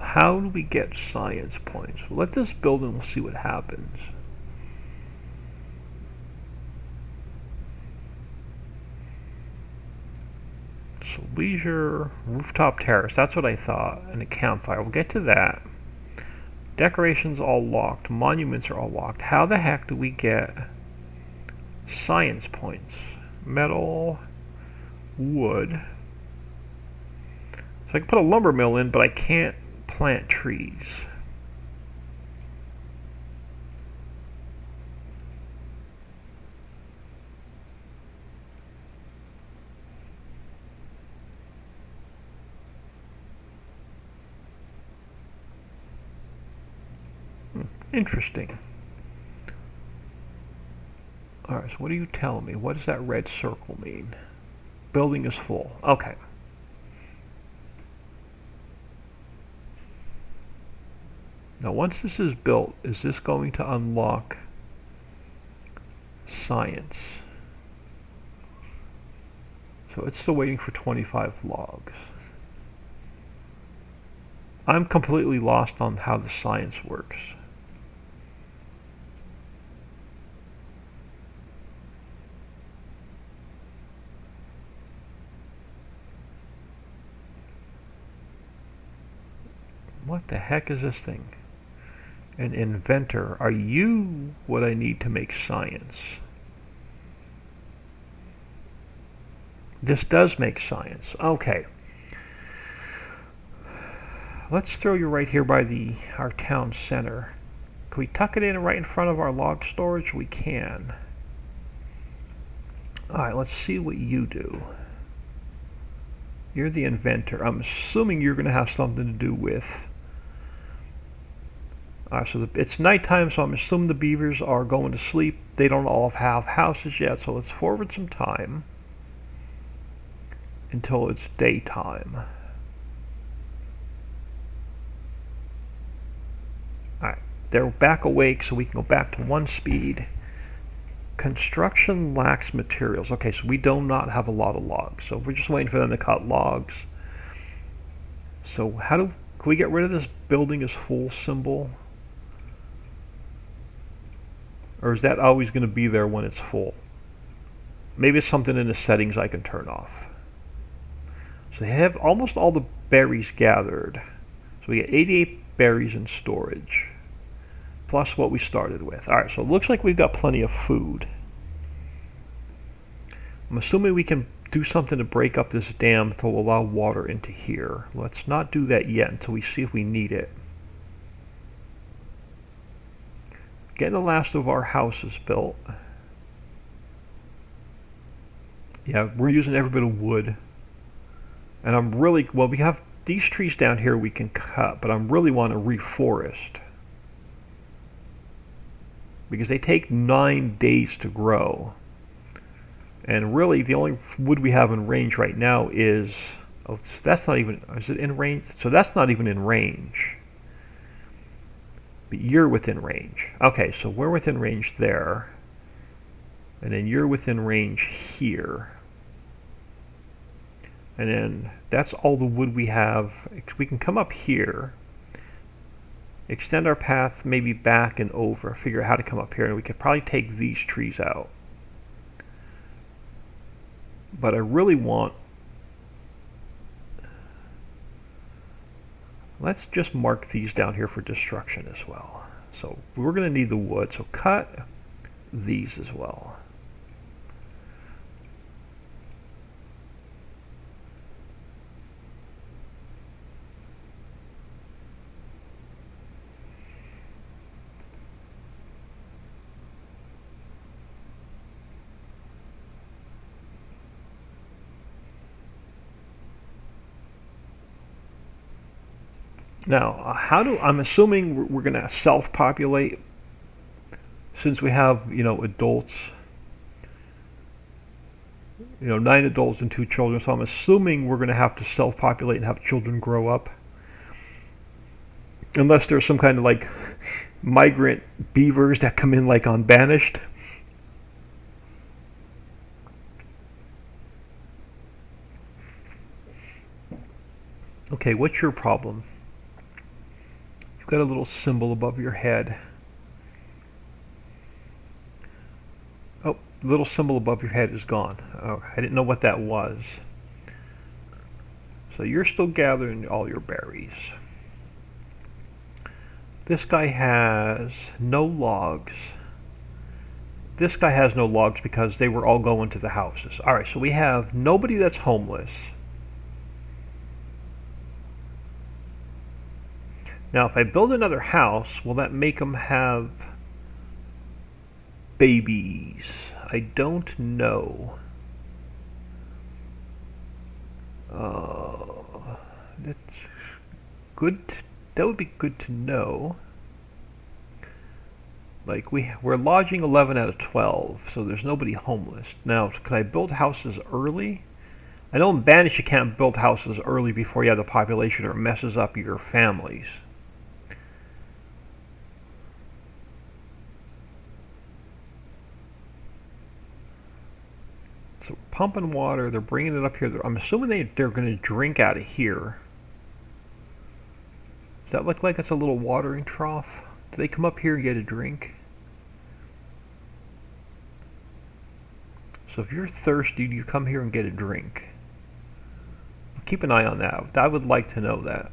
How do we get science points? Well, let this build and we'll see what happens. So leisure, rooftop terrace, that's what I thought, and a campfire. We'll get to that. Decorations all locked, monuments are all locked. How the heck do we get science points? Metal, wood. So I can put a lumber mill in, but I can't plant trees. Interesting. Alright, so what are you telling me? What does that red circle mean? Building is full. Okay. Now once this is built, is this going to unlock science? So it's still waiting for 25 logs. I'm completely lost on how the science works. What the heck is this thing? An inventor. Are you what I need to make science? This does make science. Okay. Let's throw you right here by our town center. Can we tuck it in right in front of our log storage? We can. Alright, let's see what you do. You're the inventor. I'm assuming you're going to have something to do with... so it's nighttime, so I'm assuming the beavers are going to sleep. They don't all have houses yet, so let's forward some time until it's daytime. Alright, they're back awake, so we can go back to 1 speed. Construction lacks materials. Okay, so we do not have a lot of logs, so we're just waiting for them to cut logs. So can we get rid of this building is full symbol? Or is that always going to be there when it's full? Maybe it's something in the settings I can turn off. So they have almost all the berries gathered. So we get 88 berries in storage, plus what we started with. Alright, so it looks like we've got plenty of food. I'm assuming we can do something to break up this dam to allow water into here. Let's not do that yet until we see if we need it. Getting the last of our houses built. Yeah, we're using every bit of wood. And I'm really, well, we have these trees down here we can cut, but I really want to reforest. Because they take 9 days to grow. And really, the only wood we have in range right now is, oh, that's not even, is it in range? So that's not even in range. But you're within range. Okay, so we're within range there. And then you're within range here. And then that's all the wood we have. We can come up here, extend our path maybe back and over, figure out how to come up here, and we could probably take these trees out. But I really want, let's just mark these down here for destruction as well. So we're going to need the wood, so cut these as well. Now, I'm assuming we're going to self-populate since we have, adults, 9 adults and 2 children. So I'm assuming we're going to have to self-populate and have children grow up. Unless there's some kind of like migrant beavers that come in like on Banished. Okay, what's your problem? Got a little symbol above your head. Oh, the little symbol above your head is gone. Oh, I didn't know what that was. So you're still gathering all your berries. This guy has no logs. This guy has no logs because they were all going to the houses. Alright, so we have nobody that's homeless. Now, if I build another house, will that make them have babies? I don't know. That's good. That would be good to know. Like, we're lodging 11 out of 12, so there's nobody homeless. Now, can I build houses early? I know in Banish you can't build houses early before you have the population or it messes up your families. So pumping water, they're bringing it up here. I'm assuming they're going to drink out of here. Does that look like it's a little watering trough? Do they come up here and get a drink? So if you're thirsty, you come here and get a drink. Keep an eye on that. I would like to know that.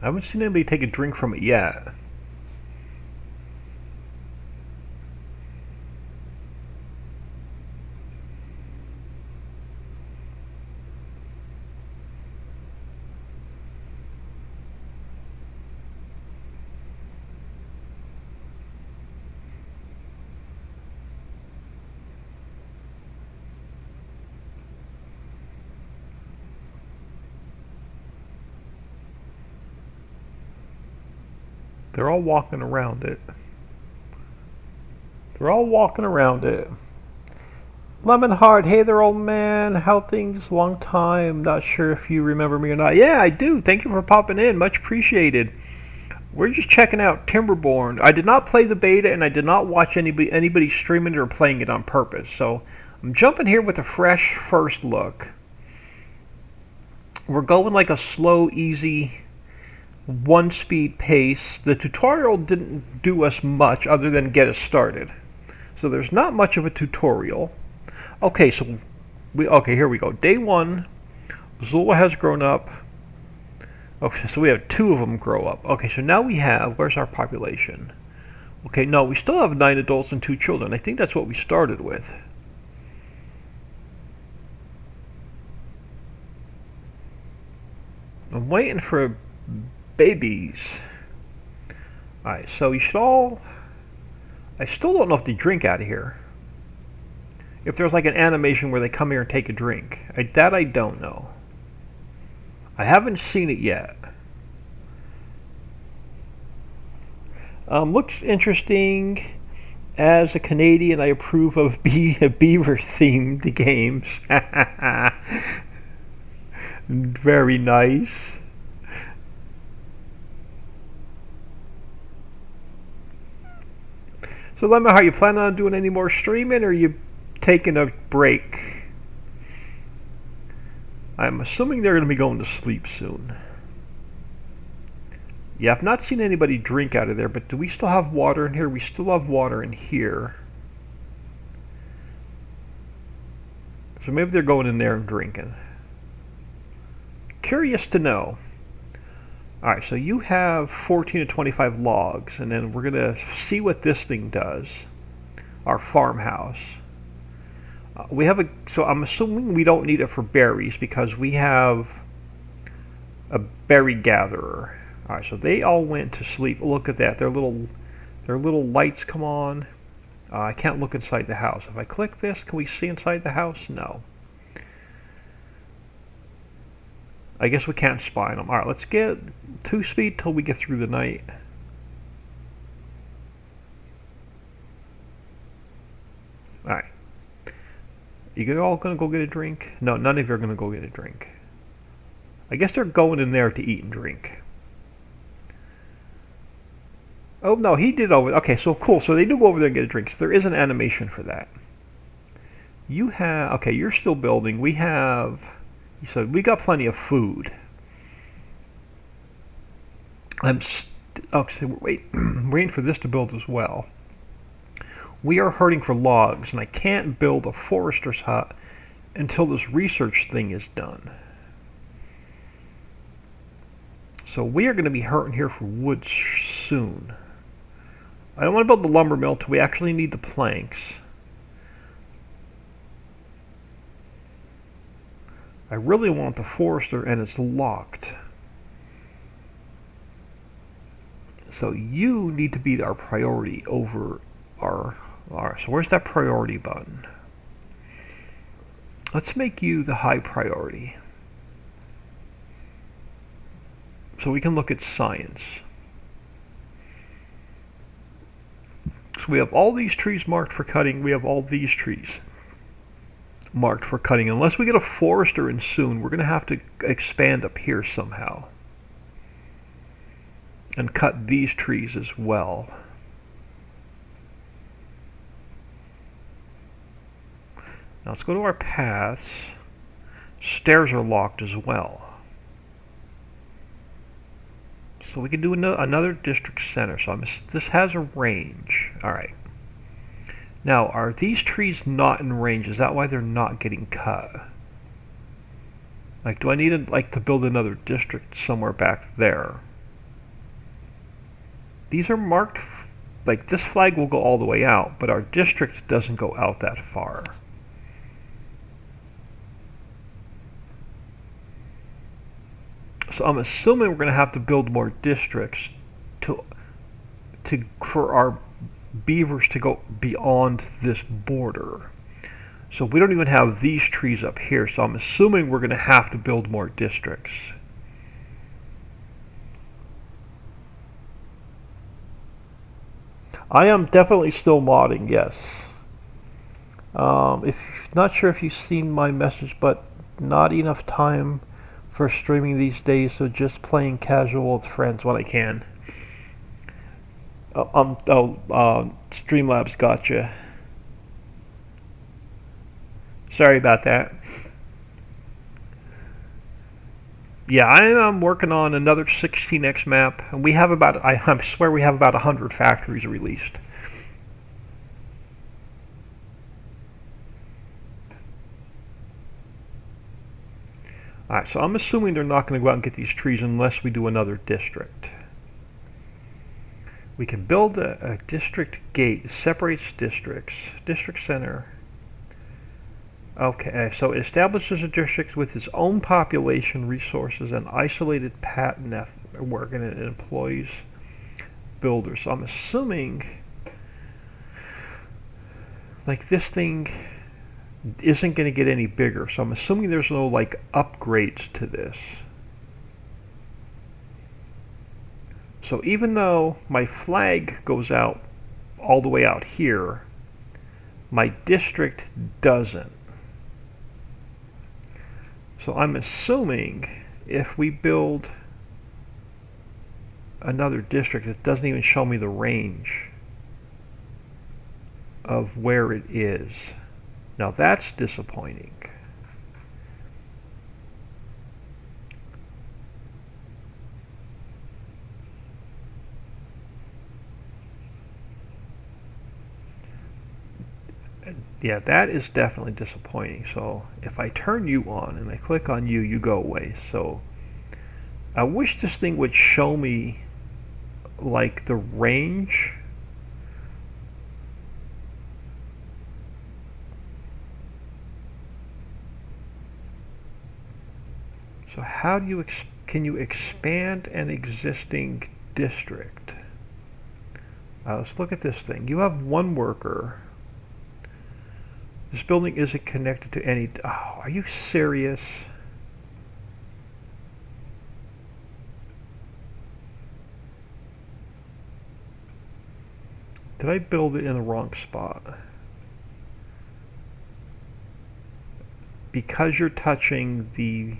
I haven't seen anybody take a drink from it yet. They're all walking around it. They're all walking around it. Lemon Heart, hey there, old man. How things? Long time. Not sure if you remember me or not. Yeah, I do. Thank you for popping in. Much appreciated. We're just checking out Timberborn. I did not play the beta, and I did not watch anybody streaming it or playing it on purpose. So I'm jumping here with a fresh first look. We're going like a slow, easy, one-speed pace. The tutorial didn't do us much other than get us started. So there's not much of a tutorial. Okay, okay, here we go. Day 1, Zula has grown up. Okay, so we have 2 of them grow up. Okay, so now we have, where's our population? Okay, no, we still have 9 adults and 2 children. I think that's what we started with. I'm waiting for babies. Alright, so you should all... I still don't know if they drink out of here. If there's like an animation where they come here and take a drink. That I don't know. I haven't seen it yet. Looks interesting. As a Canadian, I approve of beaver-themed games. Very nice. So let me know, how you planning on doing any more streaming, or are you taking a break? I'm assuming they're going to be going to sleep soon. Yeah, I've not seen anybody drink out of there, but do we still have water in here? We still have water in here. So maybe they're going in there and drinking. Curious to know. Alright, so you have 14 to 25 logs, and then we're going to see what this thing does. Our farmhouse. We have so I'm assuming we don't need it for berries because we have a berry gatherer. Alright, so they all went to sleep. Look at that. Their little lights come on. I can't look inside the house. If I click this, can we see inside the house? No. I guess we can't spy them. Alright, let's get 2 speed till we get through the night. Alright. You all gonna go get a drink? No, none of you are gonna go get a drink. I guess they're going in there to eat and drink. Oh no, he did over. Okay, so cool. So they do go over there and get a drink. So there is an animation for that. You have, okay, you're still building. We have, so we got plenty of food. Okay, we're waiting for this to build as well. We are hurting for logs, and I can't build a forester's hut until this research thing is done. So we are going to be hurting here for wood soon. I don't want to build the lumber mill till we actually need the planks. I really want the forester, and it's locked. So you need to be our priority over our... Alright, so where's that priority button? Let's make you the high priority. So we can look at science. So we have all these trees marked for cutting. We have all these trees marked for cutting. Unless we get a forester in soon, we're going to have to expand up here somehow. And cut these trees as well. Now let's go to our paths. Stairs are locked as well. So we can do another district center. So this has a range. Alright. Now, are these trees not in range? Is that why they're not getting cut? Like, do I need to build another district somewhere back there? These are marked, like this flag will go all the way out, but our district doesn't go out that far. So I'm assuming we're going to have to build more districts for our beavers to go beyond this border. So we don't even have these trees up here, so I'm assuming we're going to have to build more districts. I am definitely still modding, yes. If not sure if you've seen my message, but not enough time for streaming these days, so just playing casual with friends when I can. Streamlabs gotcha. Sorry about that. Yeah, I'm working on another 16x map, and we have about, I swear we have about 100 factories released. Alright, so I'm assuming they're not going to go out and get these trees unless we do another district. We can build a district gate. It separates districts. District center. Okay, so it establishes a district with its own population, resources, and isolated patent network, and it employs builders. So I'm assuming, like, this thing isn't going to get any bigger. So I'm assuming there's no, like, upgrades to this. So even though my flag goes out all the way out here, my district doesn't. So I'm assuming if we build another district, it doesn't even show me the range of where it is. Now that's disappointing. Yeah, that is definitely disappointing. So if I turn you on and I click on you, you go away. So I wish this thing would show me like the range. So how do you can you expand an existing district? Let's look at this thing. You have one worker. This building isn't connected to any... Oh, are you serious? Did I build it in the wrong spot? Because you're touching the...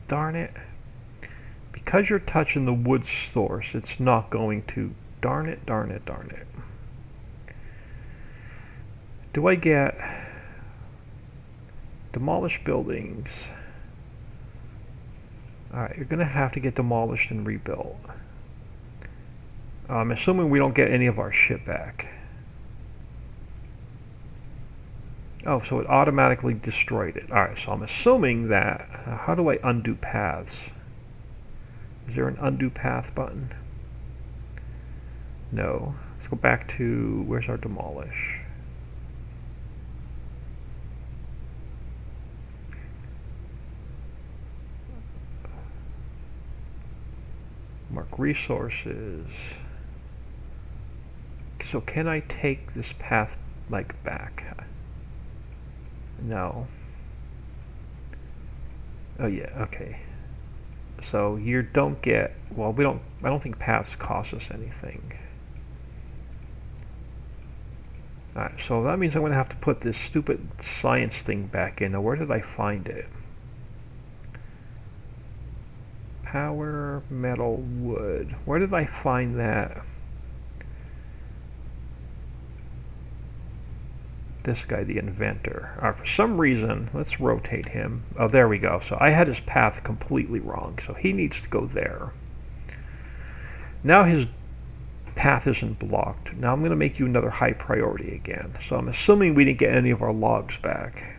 Darn it. Because you're touching the wood source, it's not going to... Darn it, darn it, darn it. Do I get... Demolish buildings. Alright, you're going to have to get demolished and rebuilt. I'm assuming we don't get any of our shit back. Oh, so it automatically destroyed it. Alright, so I'm assuming that... how do I undo paths? Is there an undo path button? No. Let's go back to... Where's our demolish? Mark resources. So can I take this path like back? No. Oh yeah, okay. So you don't get, well, I don't think paths cost us anything. Alright, so that means I'm going to have to put this stupid science thing back in. Now where did I find it? Power, metal, wood. Where did I find that? This guy, the inventor. Alright, for some reason, let's rotate him. Oh, there we go. So I had his path completely wrong. So he needs to go there. Now his path isn't blocked. Now I'm going to make you another high priority again. So I'm assuming we didn't get any of our logs back.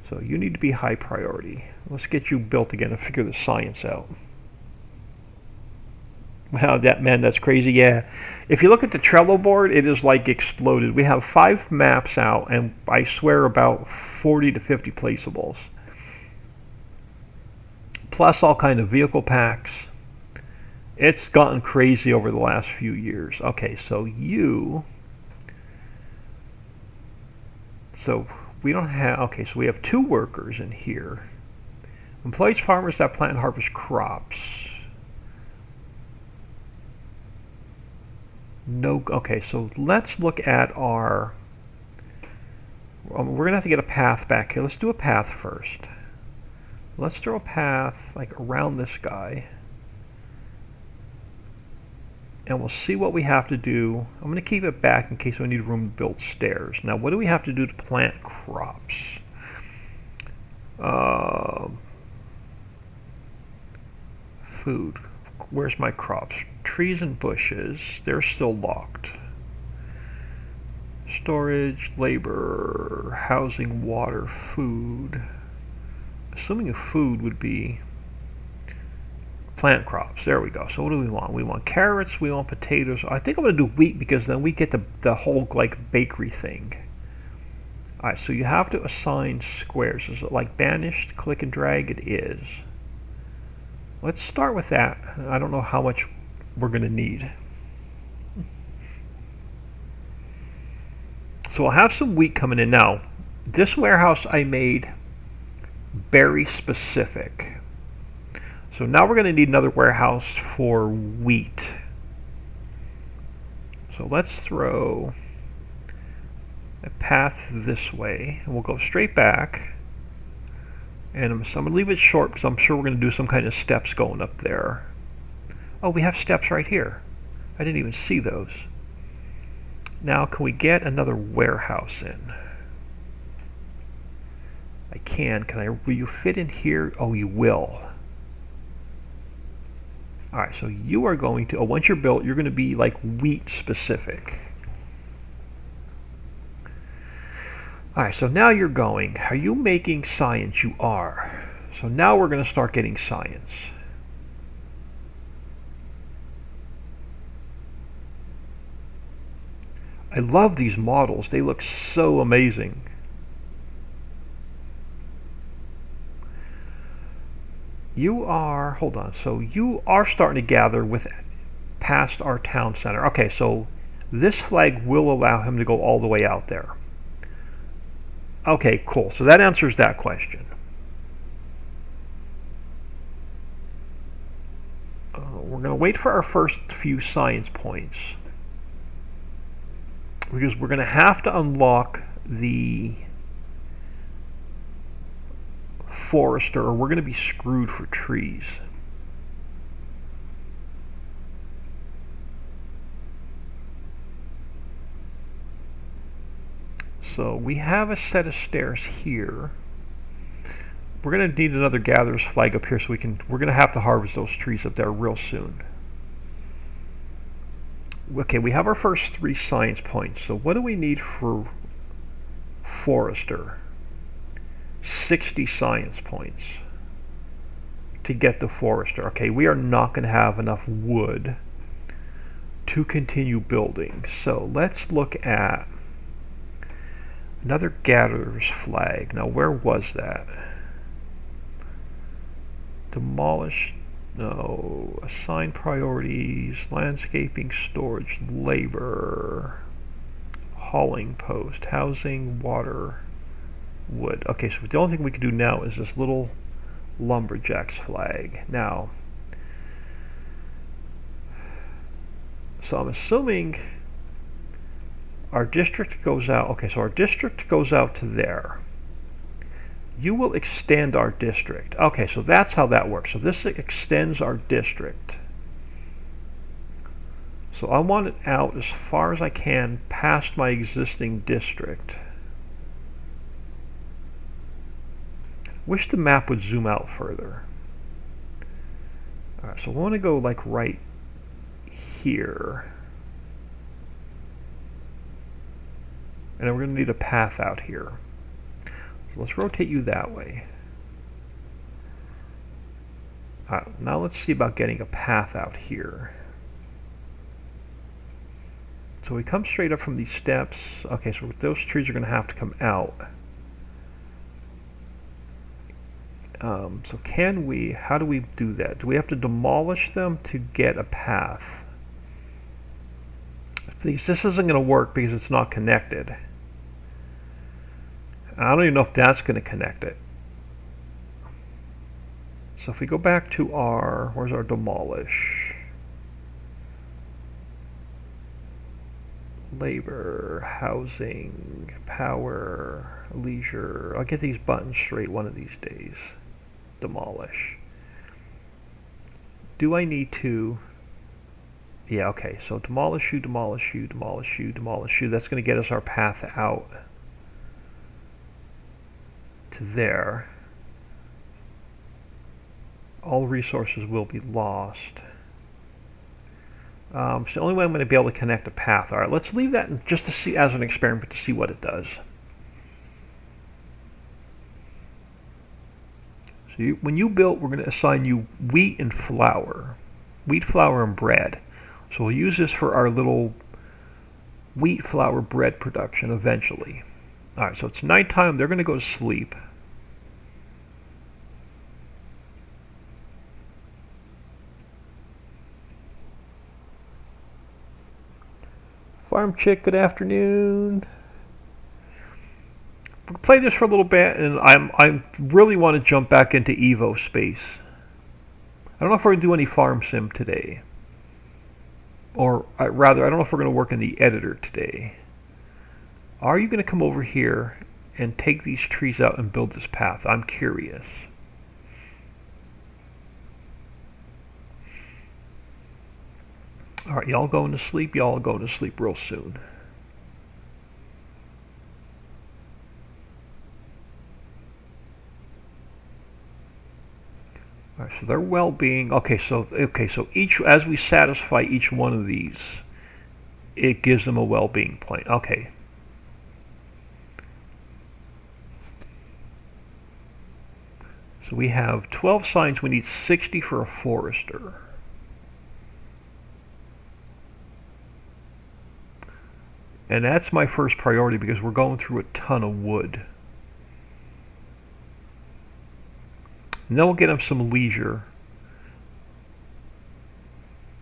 So you need to be high priority. Let's get you built again and figure the science out. Wow, that's crazy. Yeah, if you look at the Trello board, it is like exploded. We have 5 maps out, and I swear about 40 to 50 placeables. Plus all kind of vehicle packs. It's gotten crazy over the last few years. Okay, so we don't have, okay, so we have 2 workers in here. Employs farmers that plant and harvest crops. No, okay, so let's look at our We're gonna have to get a path back here. Let's do a path first. Let's throw a path like around this guy. And we'll see what we have to do. I'm going to keep it back in case we need room to build stairs. Now, what do we have to do to plant crops? Food. Where's my crops? Trees and bushes. They're still locked. Storage, labor, housing, water, food. Assuming food would be plant crops. There we go. So what do we want? We want carrots. We want potatoes. I think I'm going to do wheat because then we get the whole like bakery thing. All right. So you have to assign squares. Is it like banished? Click and drag. It is. Let's start with that. I don't know how much we're going to need. So I'll have some wheat coming in now. This warehouse I made very specific. So now we're going to need another warehouse for wheat. So let's throw a path this way, and we'll go straight back. And I'm going to leave it short because I'm sure we're going to do some kind of steps going up there. Oh, we have steps right here. I didn't even see those. Now, can we get another warehouse in? I can. Will you fit in here? Oh, you will. Alright, so you are going to, once you're built, you're going to be like wheat specific. Alright, so now you're going. Are you making science? You are. So now we're going to start getting science. I love these models. They look so amazing. You are, hold on, so you are starting to gather with past our town center. Okay, so this flag will allow him to go all the way out there. Okay, cool. So that answers that question. We're going to wait for our first few science points, because we're going to have to unlock the forester or we're going to be screwed for trees. So we have a set of stairs here. We're going to need another gatherer's flag up here so we're going to have to harvest those trees up there real soon. Okay, we have our first 3 science points. So what do we need for forester? 60 science points to get the forester. Okay, we are not going to have enough wood to continue building. So let's look at another gatherer's flag. Now, where was that? Demolish. No. Assign priorities. Landscaping, storage, labor, hauling post, housing, water, wood. Okay, so the only thing we can do now is this little lumberjack's flag. Now, so I'm assuming our district goes out. Okay, so our district goes out to there. You will extend our district. Okay, so that's how that works. So this extends our district. So I want it out as far as I can past my existing district. Wish the map would zoom out further. Alright, so we want to go like right here. And then we're going to need a path out here. So let's rotate you that way. Alright, now let's see about getting a path out here. So we come straight up from these steps. Okay, so those trees are going to have to come out. So can we, how do we do that? Do we have to demolish them to get a path? This isn't going to work because it's not connected. I don't even know if that's going to connect it. So if we go back to our, where's our demolish? Labor, housing, thing. Power, leisure. I'll get these buttons straight one of these days. Demolish. Do I need to... Yeah, okay, so demolish you, demolish you, demolish you, demolish you. That's going to get us our path out to there. All resources will be lost. It's the only way I'm going to be able to connect a path. All right, let's leave that just to see as an experiment to see what it does. So when you build, we're going to assign you wheat and flour. Wheat, flour, and bread. So we'll use this for our little wheat, flour, bread production eventually. All right, so it's nighttime. They're going to go to sleep. Farm chick, good afternoon. We'll play this for a little bit, and I really want to jump back into Evo space. I don't know if we're going to do any farm sim today. Or rather, I don't know if we're going to work in the editor today. Are you going to come over here and take these trees out and build this path? I'm curious. Alright, y'all going to sleep? Y'all going to sleep real soon. Alright, so their well-being. Okay, so each, as we satisfy each one of these, it gives them a well-being point. Okay. So we have 12 signs. We need 60 for a forester. And that's my first priority because we're going through a ton of wood. And then we'll get them some leisure.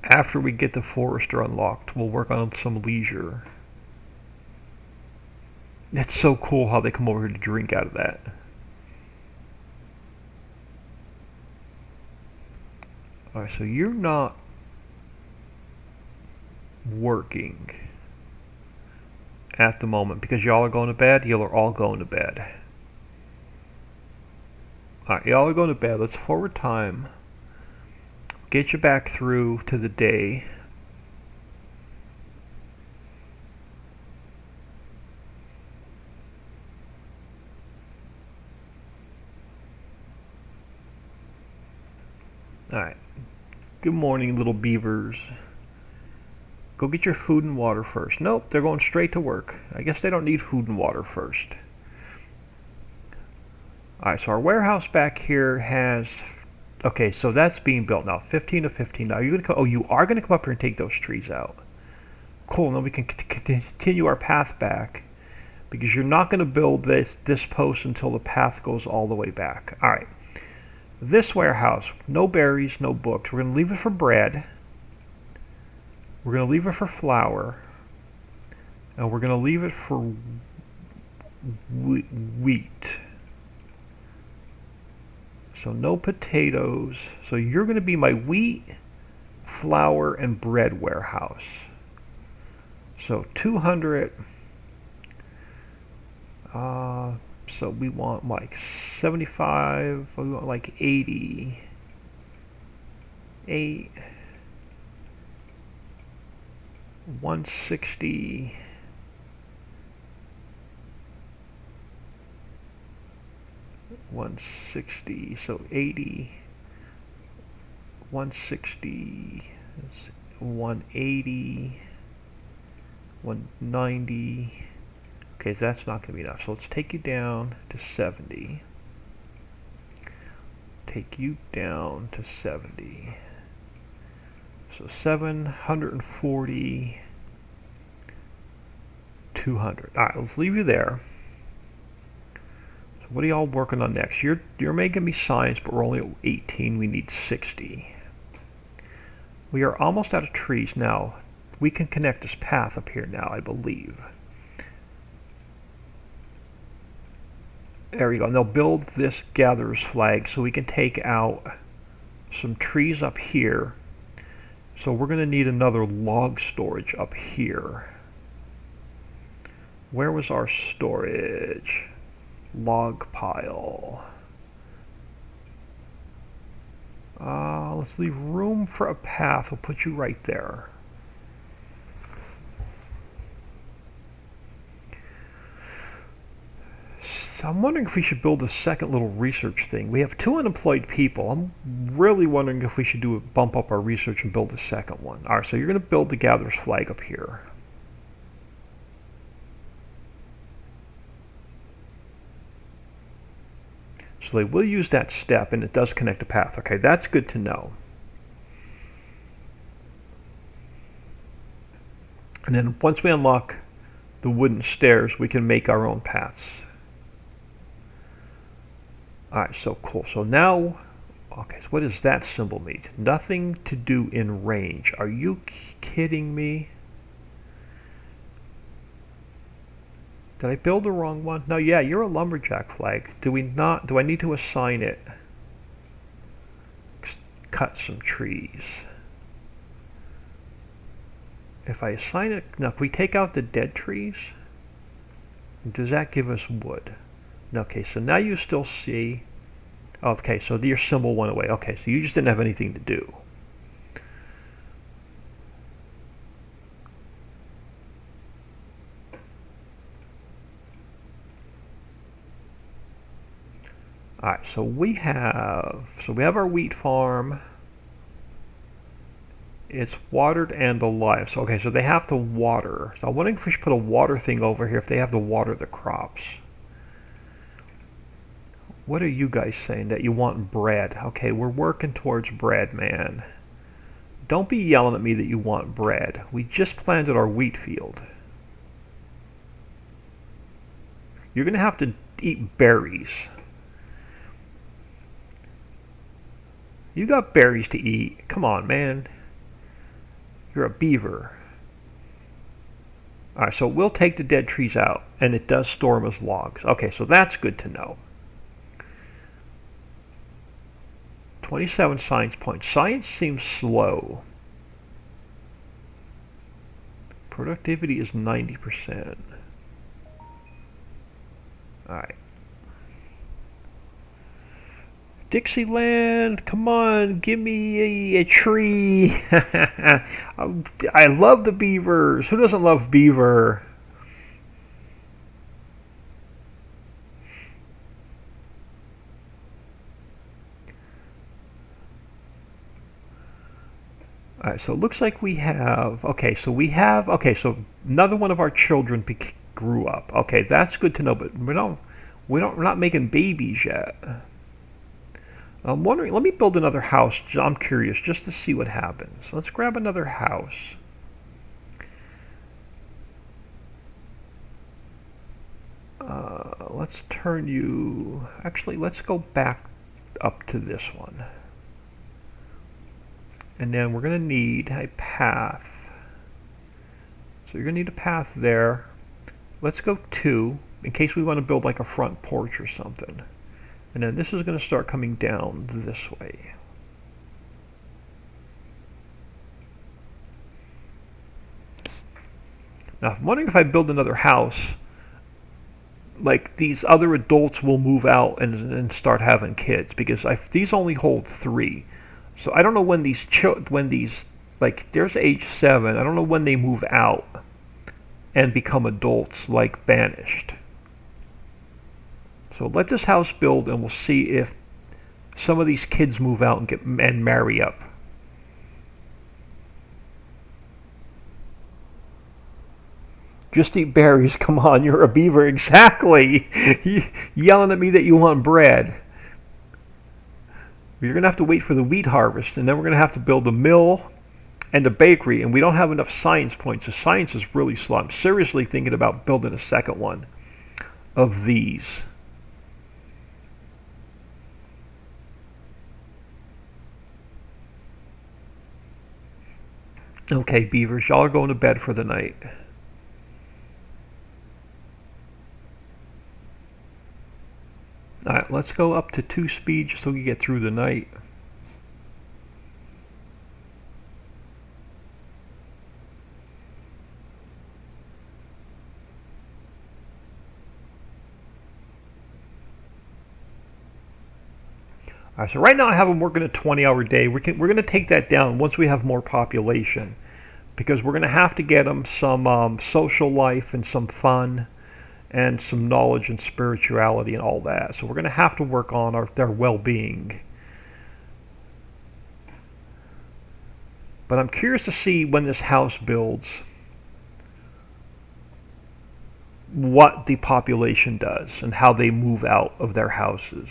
After we get the forester unlocked, we'll work on some leisure. It's so cool how they come over here to drink out of that. Alright, so you're not working at the moment because y'all are going to bed. Y'all are all going to bed. Alright, y'all are going to bed. Let's forward time. Get you back through to the day. Alright. Good morning, little beavers. Go get your food and water first. Nope, they're going straight to work. I guess they don't need food and water first. Alright, so our warehouse back here has... Okay, so that's being built now. 15 to 15. Now, you are going to come up here and take those trees out. Cool, now we can continue our path back. Because you're not going to build this post until the path goes all the way back. Alright. This warehouse, no berries, no books. We're going to leave it for bread. We're going to leave it for flour. And we're going to leave it for wheat. So no potatoes. So you're going to be my wheat, flour, and bread warehouse. So 200. So we want like 75. We want like 80. 8. 160. So 80, 160, 180, 190. Okay, so that's not going to be enough. So let's take you down to 70. Take you down to 70. So 740, 200. All right, let's leave you there. What are y'all working on next? You're making me science, but we're only at 18. We need 60. We are almost out of trees now. We can connect this path up here now, I believe. There we go. And they'll build this gatherer's flag so we can take out some trees up here. So we're going to need another log storage up here. Where was our storage? Log pile. Let's leave room for a path. We'll put you right there. So I'm wondering if we should build a second little research thing. We have 2 unemployed people. I'm really wondering if we should bump up our research and build a second one. All right, so you're going to build the gatherer's flag up here. So they will use that step, and it does connect a path. Okay, that's good to know. And then once we unlock the wooden stairs, we can make our own paths. Alright, so cool. So now, okay, so what does that symbol mean? Nothing to do in range. Are you kidding me? Did I build the wrong one? No, yeah, you're a lumberjack flag. Do I need to assign it? Cut some trees. If I assign it, now if we take out the dead trees, does that give us wood? Okay, so now you still see, okay, so your symbol went away. Okay, so you just didn't have anything to do. Alright, so we have our wheat farm. It's watered and alive. So okay, so they have to water. So I'm wondering if we should put a water thing over here if they have to water the crops. What are you guys saying? That you want bread? Okay, we're working towards bread, man. Don't be yelling at me that you want bread. We just planted our wheat field. You're gonna have to eat berries. You got berries to eat. Come on, man. You're a beaver. Alright, so we'll take the dead trees out, and it does store them as logs. Okay, so that's good to know. 27 science points. Science seems slow. Productivity is 90%. Alright. Dixieland, come on, give me a tree. I love the beavers. Who doesn't love beaver? Alright, so it looks like we have, okay, so another one of our children grew up. Okay, that's good to know, but we're not making babies yet. I'm wondering, let me build another house. I'm curious just to see what happens. Let's grab another house. Let's turn you, actually, let's go back up to this one. And then we're going to need a path. So you're going to need a path there. Let's go 2, in case we want to build like a front porch or something. And then this is going to start coming down this way. Now, I'm wondering if I build another house, like these other adults will move out and start having kids, because these only hold 3. So I don't know when these like there's age 7. I don't know when they move out and become adults, like banished. So let this house build, and we'll see if some of these kids move out and marry up. Just eat berries. Come on, you're a beaver. Exactly. Yelling at me that you want bread. You're going to have to wait for the wheat harvest, and then we're going to have to build a mill and a bakery, and we don't have enough science points. The science is really slow. I'm seriously thinking about building a second one of these. Okay, beavers, y'all are going to bed for the night. Alright, let's go up to 2 speed just so we get through the night. So right now I have them working a 20-hour day. We're going to take that down once we have more population, because we're going to have to get them some social life and some fun and some knowledge and spirituality and all that. So we're going to have to work on their well-being. But I'm curious to see when this house builds what the population does and how they move out of their houses.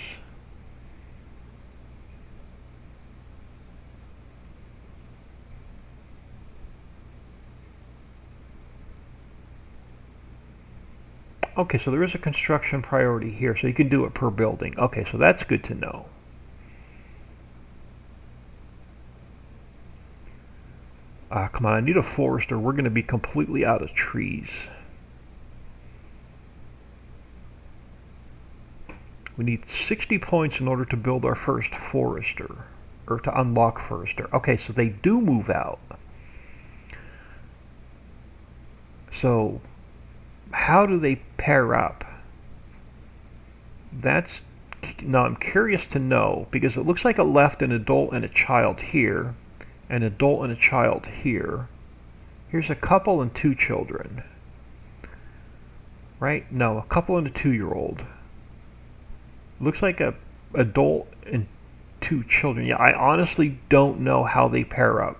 Okay, so there is a construction priority here, so you can do it per building. Okay, so that's good to know. Come on, I need a forester. We're going to be completely out of trees. We need 60 points in order to build our first forester, or to unlock forester. Okay, so they do move out. So how do they pair up? Now I'm curious to know, because it looks like it left an adult and a child here, an adult and a child here. Here's a couple and 2 children. Right? No, a couple and a 2-year-old. Looks like a adult and 2 children. Yeah, I honestly don't know how they pair up.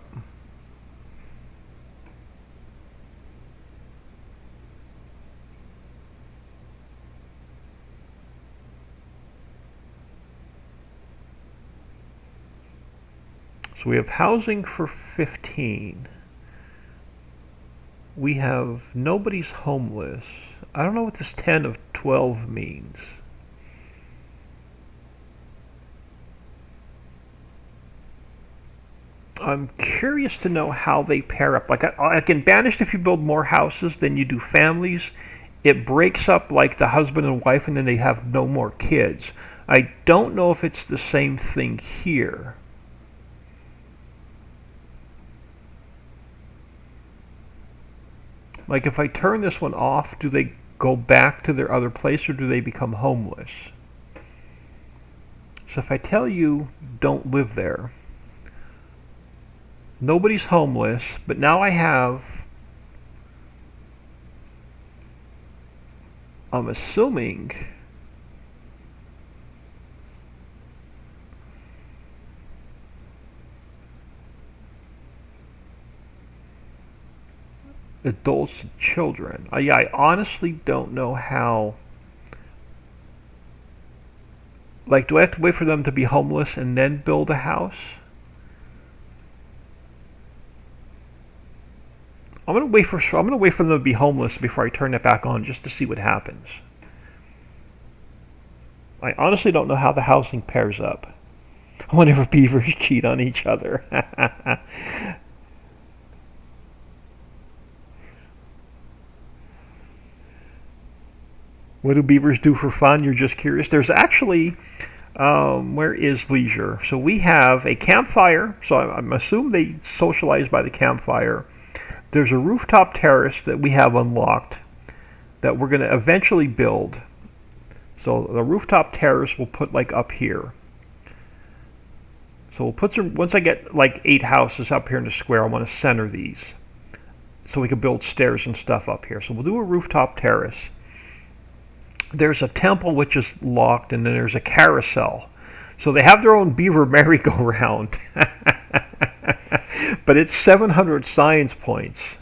So we have housing for 15. We have nobody's homeless. I don't know what this 10 of 12 means. I'm curious to know how they pair up. Like I can banish if you build more houses than you do families. It breaks up like the husband and wife, and then they have no more kids. I don't know if it's the same thing here. Like if I turn this one off, do they go back to their other place, or do they become homeless? So if I tell you don't live there, nobody's homeless, but now I have, I'm assuming, adults and children. Yeah, I honestly don't know how. Like, do I have to wait for them to be homeless and then build a house? I'm gonna wait for them to be homeless before I turn it back on, just to see what happens. I honestly don't know how the housing pairs up. I wonder if beavers cheat on each other. What do beavers do for fun? You're just curious. There's actually, where is leisure? So we have a campfire. So I'm assuming they socialize by the campfire. There's a rooftop terrace that we have unlocked that we're going to eventually build. So the rooftop terrace we'll put like up here. So we'll put some, once I get like 8 houses up here in the square, I want to center these so we can build stairs and stuff up here. So we'll do a rooftop terrace. There's a temple which is locked, and then there's a carousel. So they have their own beaver merry-go-round. But it's 700 science points.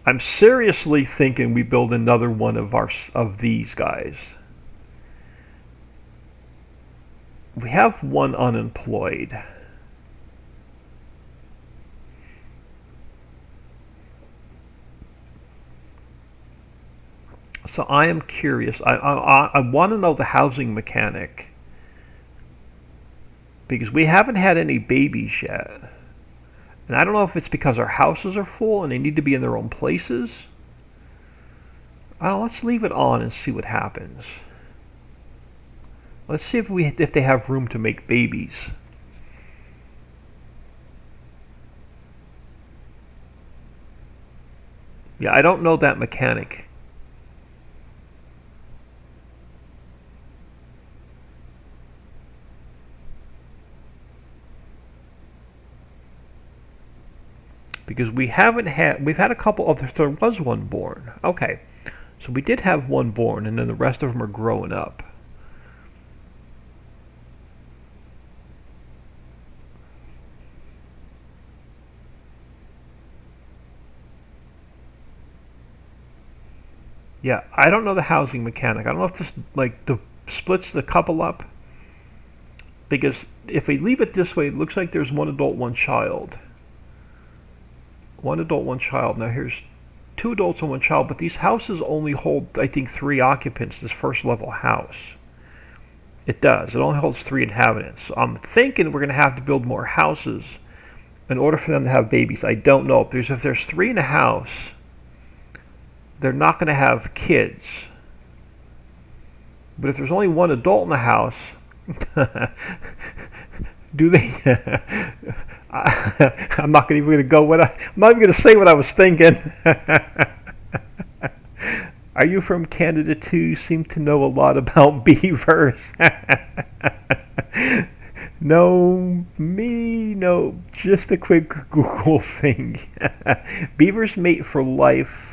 I'm seriously thinking we build another one of these guys. We have one unemployed. So I am curious. I want to know the housing mechanic, because we haven't had any babies yet. And I don't know if it's because our houses are full and they need to be in their own places. I don't know, let's leave it on and see what happens. Let's see if they have room to make babies. Yeah, I don't know that mechanic. Because we've had a couple of, there was one born. Okay, so we did have one born, and then the rest of them are growing up. Yeah, I don't know the housing mechanic. I don't know if this splits the couple up. Because if we leave it this way, it looks like there's one adult, one child. One adult, one child. Now here's two adults and one child, but these houses only hold, I think, 3 occupants, this first level house. It does. It only holds 3 inhabitants. So I'm thinking we're going to have to build more houses in order for them to have babies. I don't know. If there's 3 in a house, they're not going to have kids. But if there's only one adult in the house, do they? I'm not even going to go. I'm not even going to say what I was thinking. Are you from Canada too? You seem to know a lot about beavers. No, me, no. Just a quick Google thing. Beavers mate for life.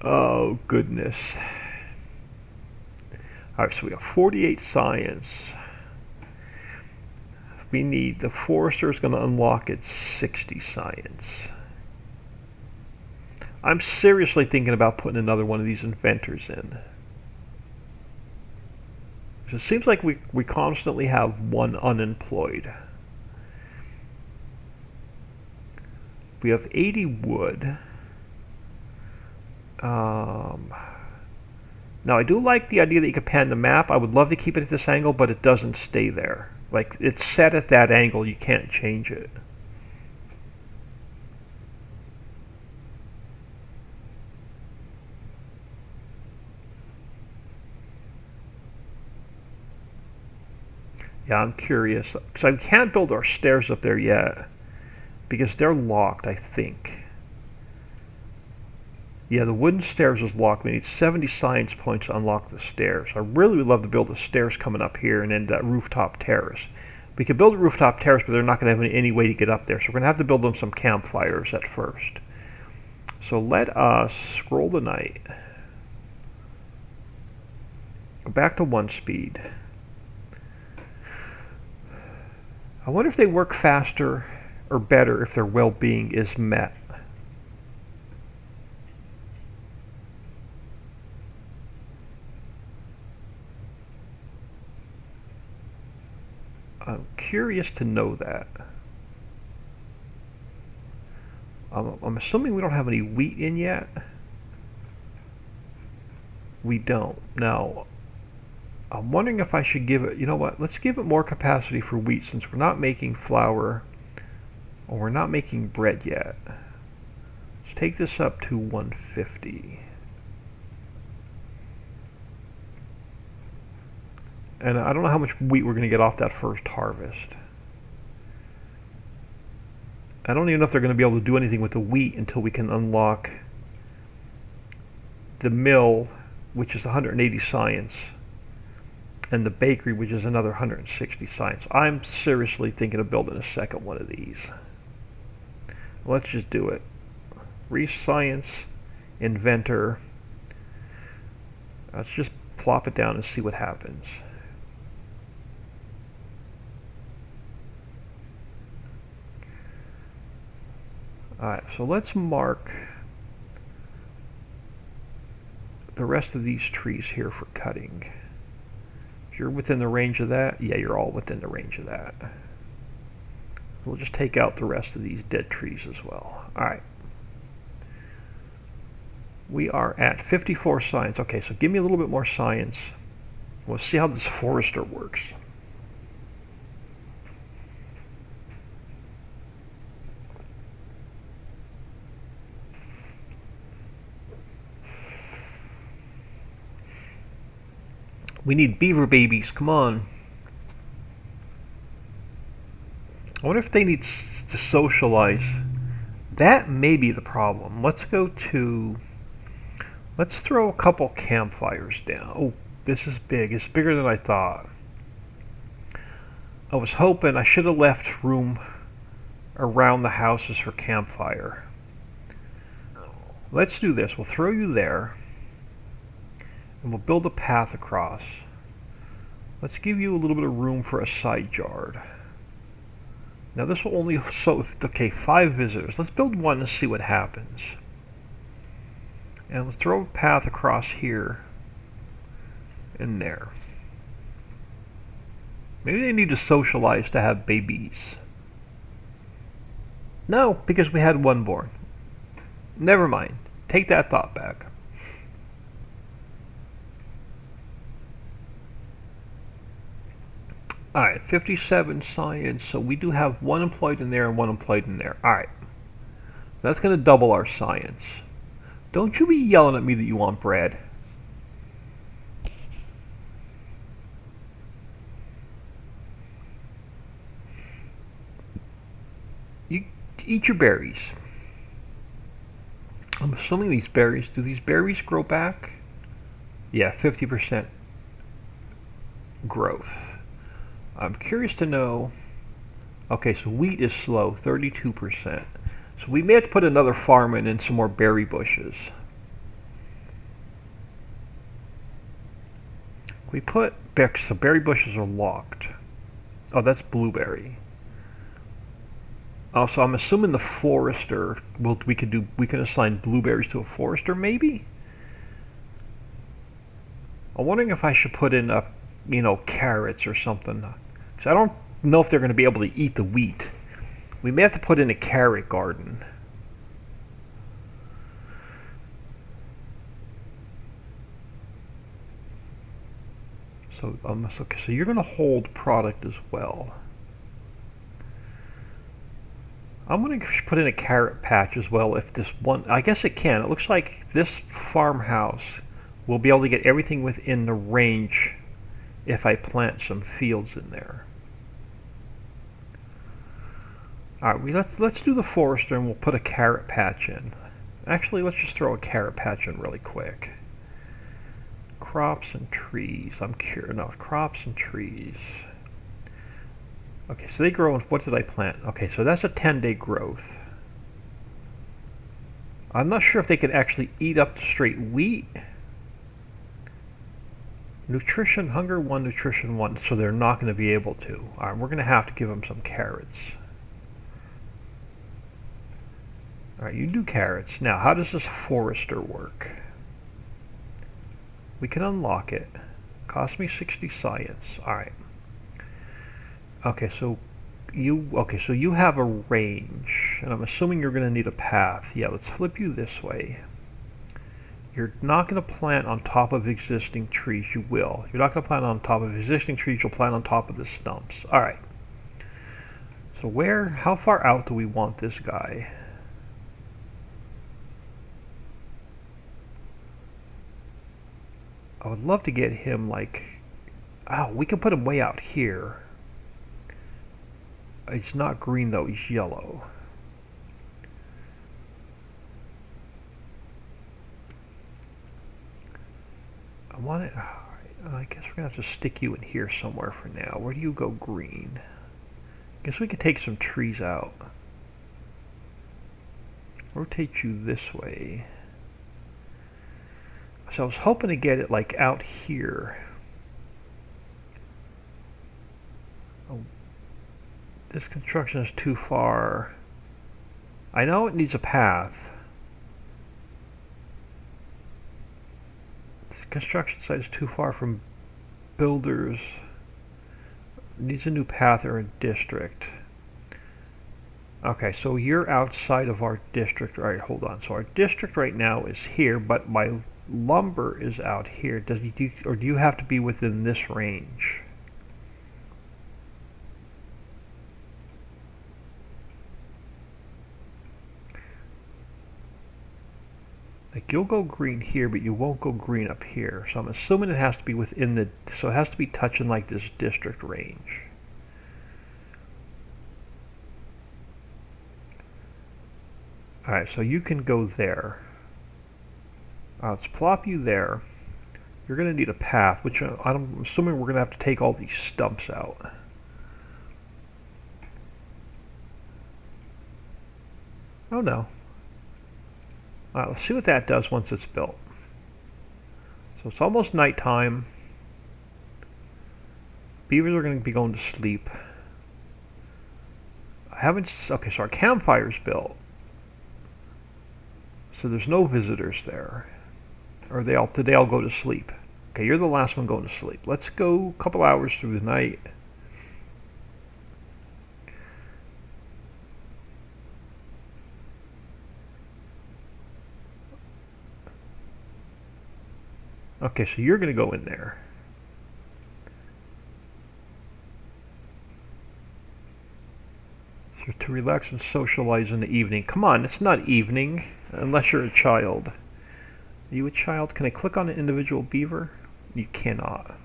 Oh, goodness. All right, so we have 48 science. We need, the forester is going to unlock at 60 science. I'm seriously thinking about putting another one of these inventors in. It seems like we constantly have one unemployed. We have 80 wood. Now I do like the idea that you can pan the map. I would love to keep it at this angle, but it doesn't stay there. Like, it's set at that angle, you can't change it. Yeah, I'm curious, because I can't build our stairs up there yet, because they're locked, I think. Yeah, the wooden stairs is locked. We need 70 science points to unlock the stairs. I really would love to build the stairs coming up here and then that rooftop terrace. We could build a rooftop terrace, but they're not going to have any way to get up there. So we're going to have to build them some campfires at first. So let us scroll the night. Go back to 1 speed. I wonder if they work faster or better if their well-being is met. I'm curious to know that. I'm assuming we don't have any wheat in yet. We don't. Now, I'm wondering if I should give it, you know what, let's give it more capacity for wheat since we're not making flour or we're not making bread yet. Let's take this up to 150. And I don't know how much wheat we're going to get off that first harvest. I don't even know if they're going to be able to do anything with the wheat until we can unlock the mill, which is 180 science, and the bakery, which is another 160 science. I'm seriously thinking of building a second one of these. Let's just do it. Re-science, inventor. Let's just plop it down and see what happens. Alright, so let's mark the rest of these trees here for cutting. You're within the range of that? Yeah, you're all within the range of that. We'll just take out the rest of these dead trees as well. Alright. We are at 54 science. Okay, so give me a little bit more science. We'll see how this forester works. We need beaver babies, come on. I wonder if they need to socialize. That may be the problem. Let's throw a couple campfires down. Oh, this is big. It's bigger than I thought. I was hoping I should have left room around the houses for campfire. Let's do this. We'll throw you there, and we'll build a path across. Let's give you a little bit of room for a side yard. Now this will only, so, okay, 5 visitors. Let's build one and see what happens. And let's throw a path across here and there. Maybe they need to socialize to have babies. No, because we had one born. Never mind. Take that thought back. Alright, 57 science, so we do have one employed in there and one employed in there. Alright. That's going to double our science. Don't you be yelling at me that you want bread. You eat your berries. I'm assuming these berries, do these berries grow back? Yeah, 50% growth. I'm curious to know, okay, so wheat is slow, 32%. So we may have to put another farm in and some more berry bushes. We put, so berry bushes are locked. Oh, that's blueberry. Oh, so I'm assuming the forester, we can assign blueberries to a forester, maybe? I'm wondering if I should put in carrots or something. Because I don't know if they're going to be able to eat the wheat. We may have to put in a carrot garden. So, okay, so you're going to hold product as well. I'm going to put in a carrot patch as well if this one, I guess it can. It looks like this farmhouse will be able to get everything within the range if I plant some fields in there. Alright, let's do the forester and we'll put a carrot patch in. Actually, let's just throw a carrot patch in really quick. Crops and trees. I'm curious. No, crops and trees. Okay, so they grow, what did I plant? Okay, so that's a 10-day growth. I'm not sure if they can actually eat up the straight wheat. Nutrition, hunger 1, nutrition 1, so they're not going to be able to. Alright, we're going to have to give them some carrots. Alright, you do carrots. Now, how does this forester work? We can unlock it. Cost me 60 science. Alright. Okay, so you have a range, and I'm assuming you're going to need a path. Yeah, let's flip you this way. You're not going to plant on top of existing trees. You will. You're not going to plant on top of existing trees. You'll plant on top of the stumps. All right. So how far out do we want this guy? I would love to get him we can put him way out here. He's not green though, he's yellow. I want it, I guess we're going to have to stick you in here somewhere for now. Where do you go green? I guess we could take some trees out. Rotate you this way. So I was hoping to get it out here. Oh. This construction is too far. I know it needs a path. This construction site is too far from builders. It needs a new path or a district. Okay, so you're outside of our district. Alright, hold on. So our district right now is here, but my lumber is out here. Do you have to be within this range? You'll go green here, but you won't go green up here. So I'm assuming it has to be within so it has to be touching this district range. Alright, so you can go there. Let's plop you there. You're going to need a path, which I'm assuming we're going to have to take all these stumps out. no. Alright, let's see what that does once it's built. So it's almost nighttime. Beavers are going to be going to sleep. I haven't... Okay, so our campfire's built. So there's no visitors there. Or did they all go to sleep? Okay, you're the last one going to sleep. Let's go a couple hours through the night. Okay, so you're going to go in there. So to relax and socialize in the evening. Come on, it's not evening, unless you're a child. Are you a child? Can I click on an individual beaver? You cannot.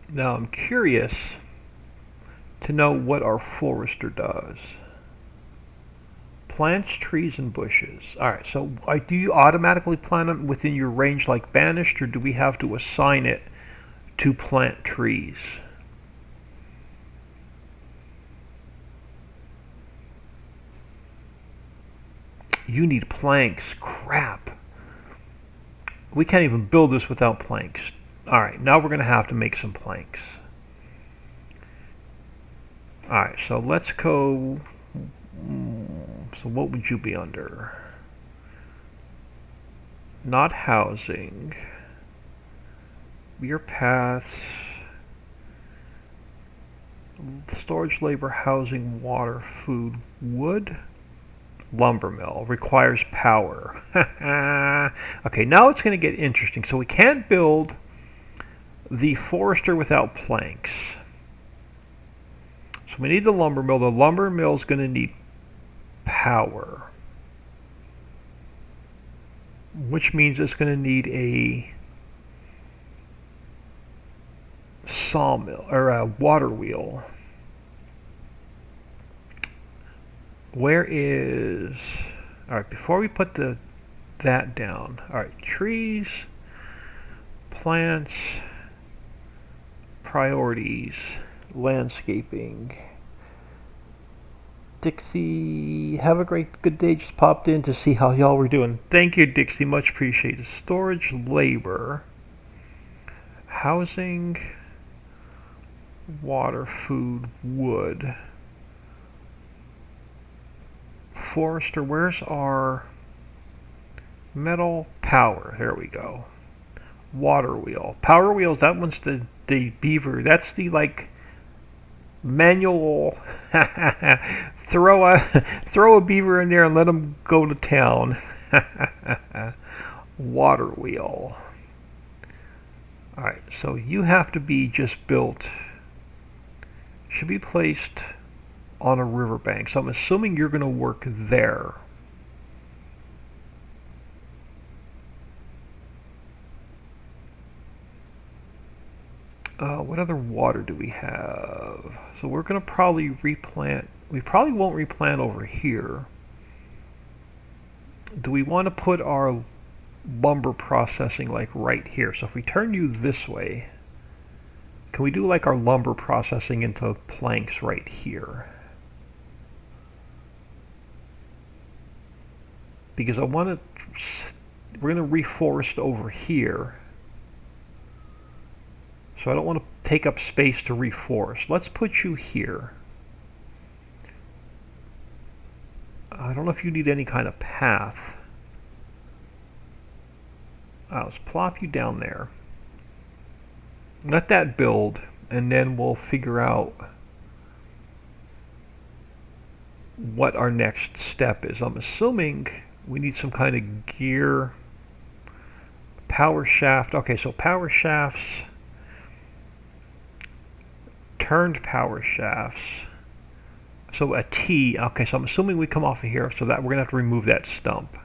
Now I'm curious to know what our forester does. Plants, trees, and bushes. Alright, so do you automatically plant them within your range like banished, or do we have to assign it to plant trees? You need planks. Crap. We can't even build this without planks. Alright, now we're going to have to make some planks. Alright, so let's go... So what would you be under? Not housing. Your paths. Storage, labor, housing, water, food, wood. Lumber mill. Requires power. Okay, now it's going to get interesting. So we can't build the forester without planks. So we need the lumber mill. The lumber mill is going to need power, which means it's going to need a sawmill or a water wheel. Where is... Alright, before we put that down, alright, trees, plants, priorities, landscaping. Dixie, have a good day. Just popped in to see how y'all were doing. Thank you, Dixie. Much appreciated. Storage, labor, housing, water, food, wood. Forester, where's our metal? Power. There we go. Water wheel. Power wheels, that one's the beaver. That's the, like, manual... throw a beaver in there and let him go to town. Water wheel. Alright, so you have to be just built... Should be placed on a riverbank. So I'm assuming you're going to work there. What other water do we have? So we're going to probably replant. We probably won't replant over here. Do we want to put our lumber processing like right here? So if we turn you this way, can we do like our lumber processing into planks right here? Because I want to... We're going to reforest over here. So I don't want to take up space to reforest. Let's put you here. I don't know if you need any kind of path. Let's plop you down there. Let that build, and then we'll figure out what our next step is. I'm assuming we need some kind of gear. Power shaft. Okay, so power shafts. Turned power shafts. So a T. Okay, so I'm assuming we come off of here, so that we're gonna have to remove that stump.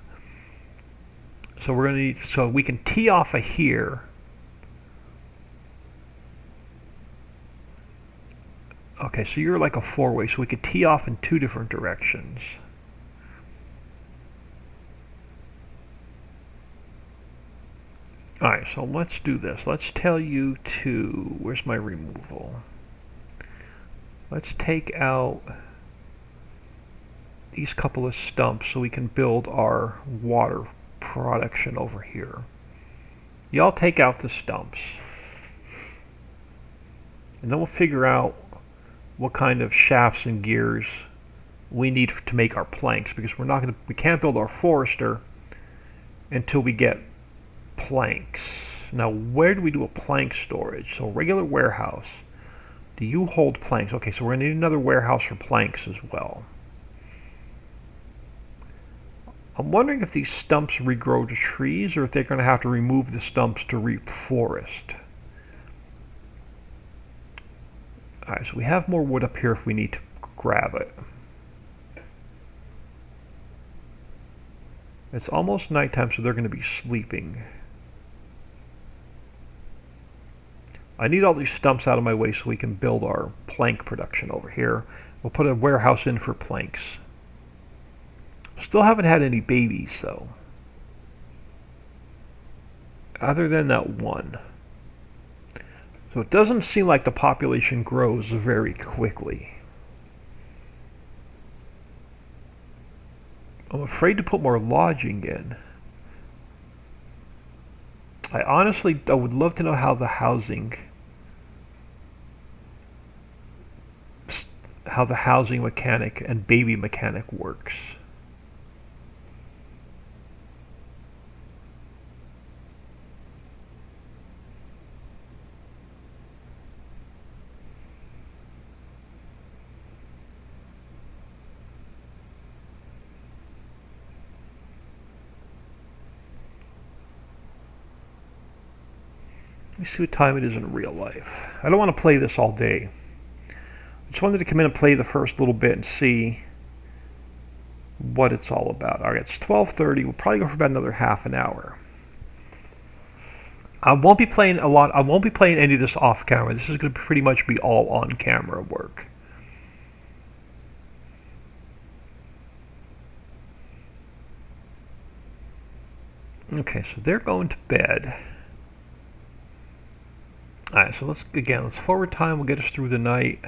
So we're gonna need, so we can tee off of here. Okay, so you're like a four-way, so we could tee off in two different directions. Alright, so let's do this. Let's tell you to... Where's my removal? Let's take out these couple of stumps so we can build our water production over here. Y'all take out the stumps. And then we'll figure out what kind of shafts and gears we need to make our planks, because we can't build our forester until we get planks. Now, where do we do a plank storage? So regular warehouse. Do you hold planks? Okay, so we're going to need another warehouse for planks as well. I'm wondering if these stumps regrow to trees, or if they're going to have to remove the stumps to reforest. Alright, so we have more wood up here if we need to grab it. It's almost nighttime, so they're going to be sleeping. I need all these stumps out of my way so we can build our plank production over here. We'll put a warehouse in for planks. Still haven't had any babies, though. Other than that one. So it doesn't seem like the population grows very quickly. I'm afraid to put more lodging in. I would love to know how the housing mechanic and baby mechanic works. Let me see what time it is in real life. I don't want to play this all day. I just wanted to come in and play the first little bit and see what it's all about. Alright, it's 12:30. We'll probably go for about another half an hour. I won't be playing a lot. I won't be playing any of this off camera. This is going to pretty much be all on camera work. Okay, so they're going to bed. Alright, so let's forward time. Will get us through the night.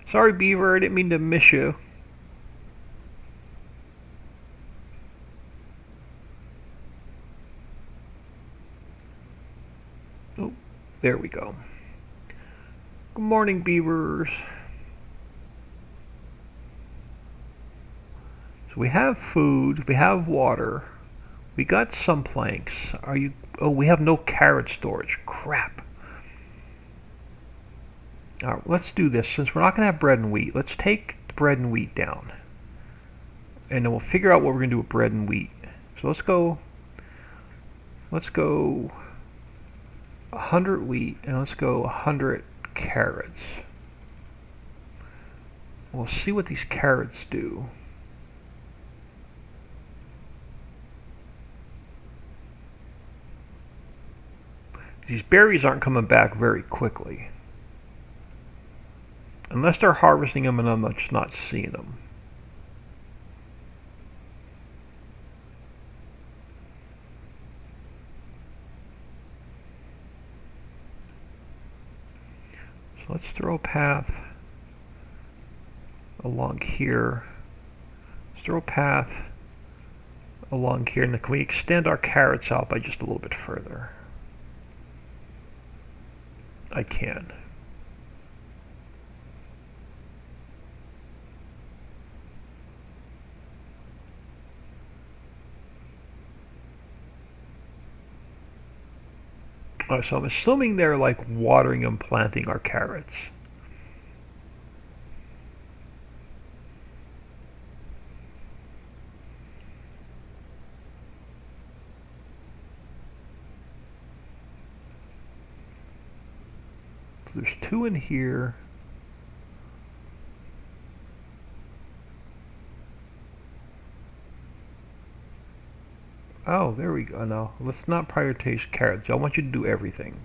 Sorry, Beaver, I didn't mean to miss you. Oh, there we go. Good morning, Beavers. So we have food, we have water, we got some planks. We have no carrot storage. Crap. Alright, let's do this. Since we're not going to have bread and wheat, let's take the bread and wheat down. And then we'll figure out what we're going to do with bread and wheat. So let's go 100 wheat, and let's go 100 carrots. We'll see what these carrots do. These berries aren't coming back very quickly. Unless they're harvesting them and I'm just not seeing them. So let's throw a path along here. Let's throw a path along here. And can we extend our carrots out by just a little bit further? I can. So I'm assuming they're like watering and planting our carrots. So there's 2 in here. Oh, there we go. No, let's not prioritize carrots. I want you to do everything.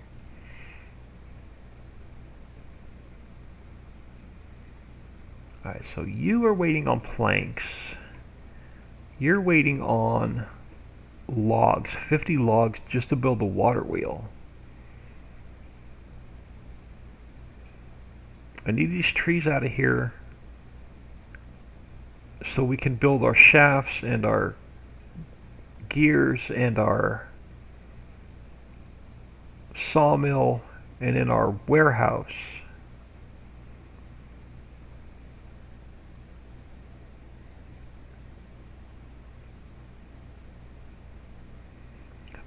Alright, so you are waiting on planks. You're waiting on logs, 50 logs just to build the water wheel. I need these trees out of here so we can build our shafts and our gears and our sawmill and in our warehouse.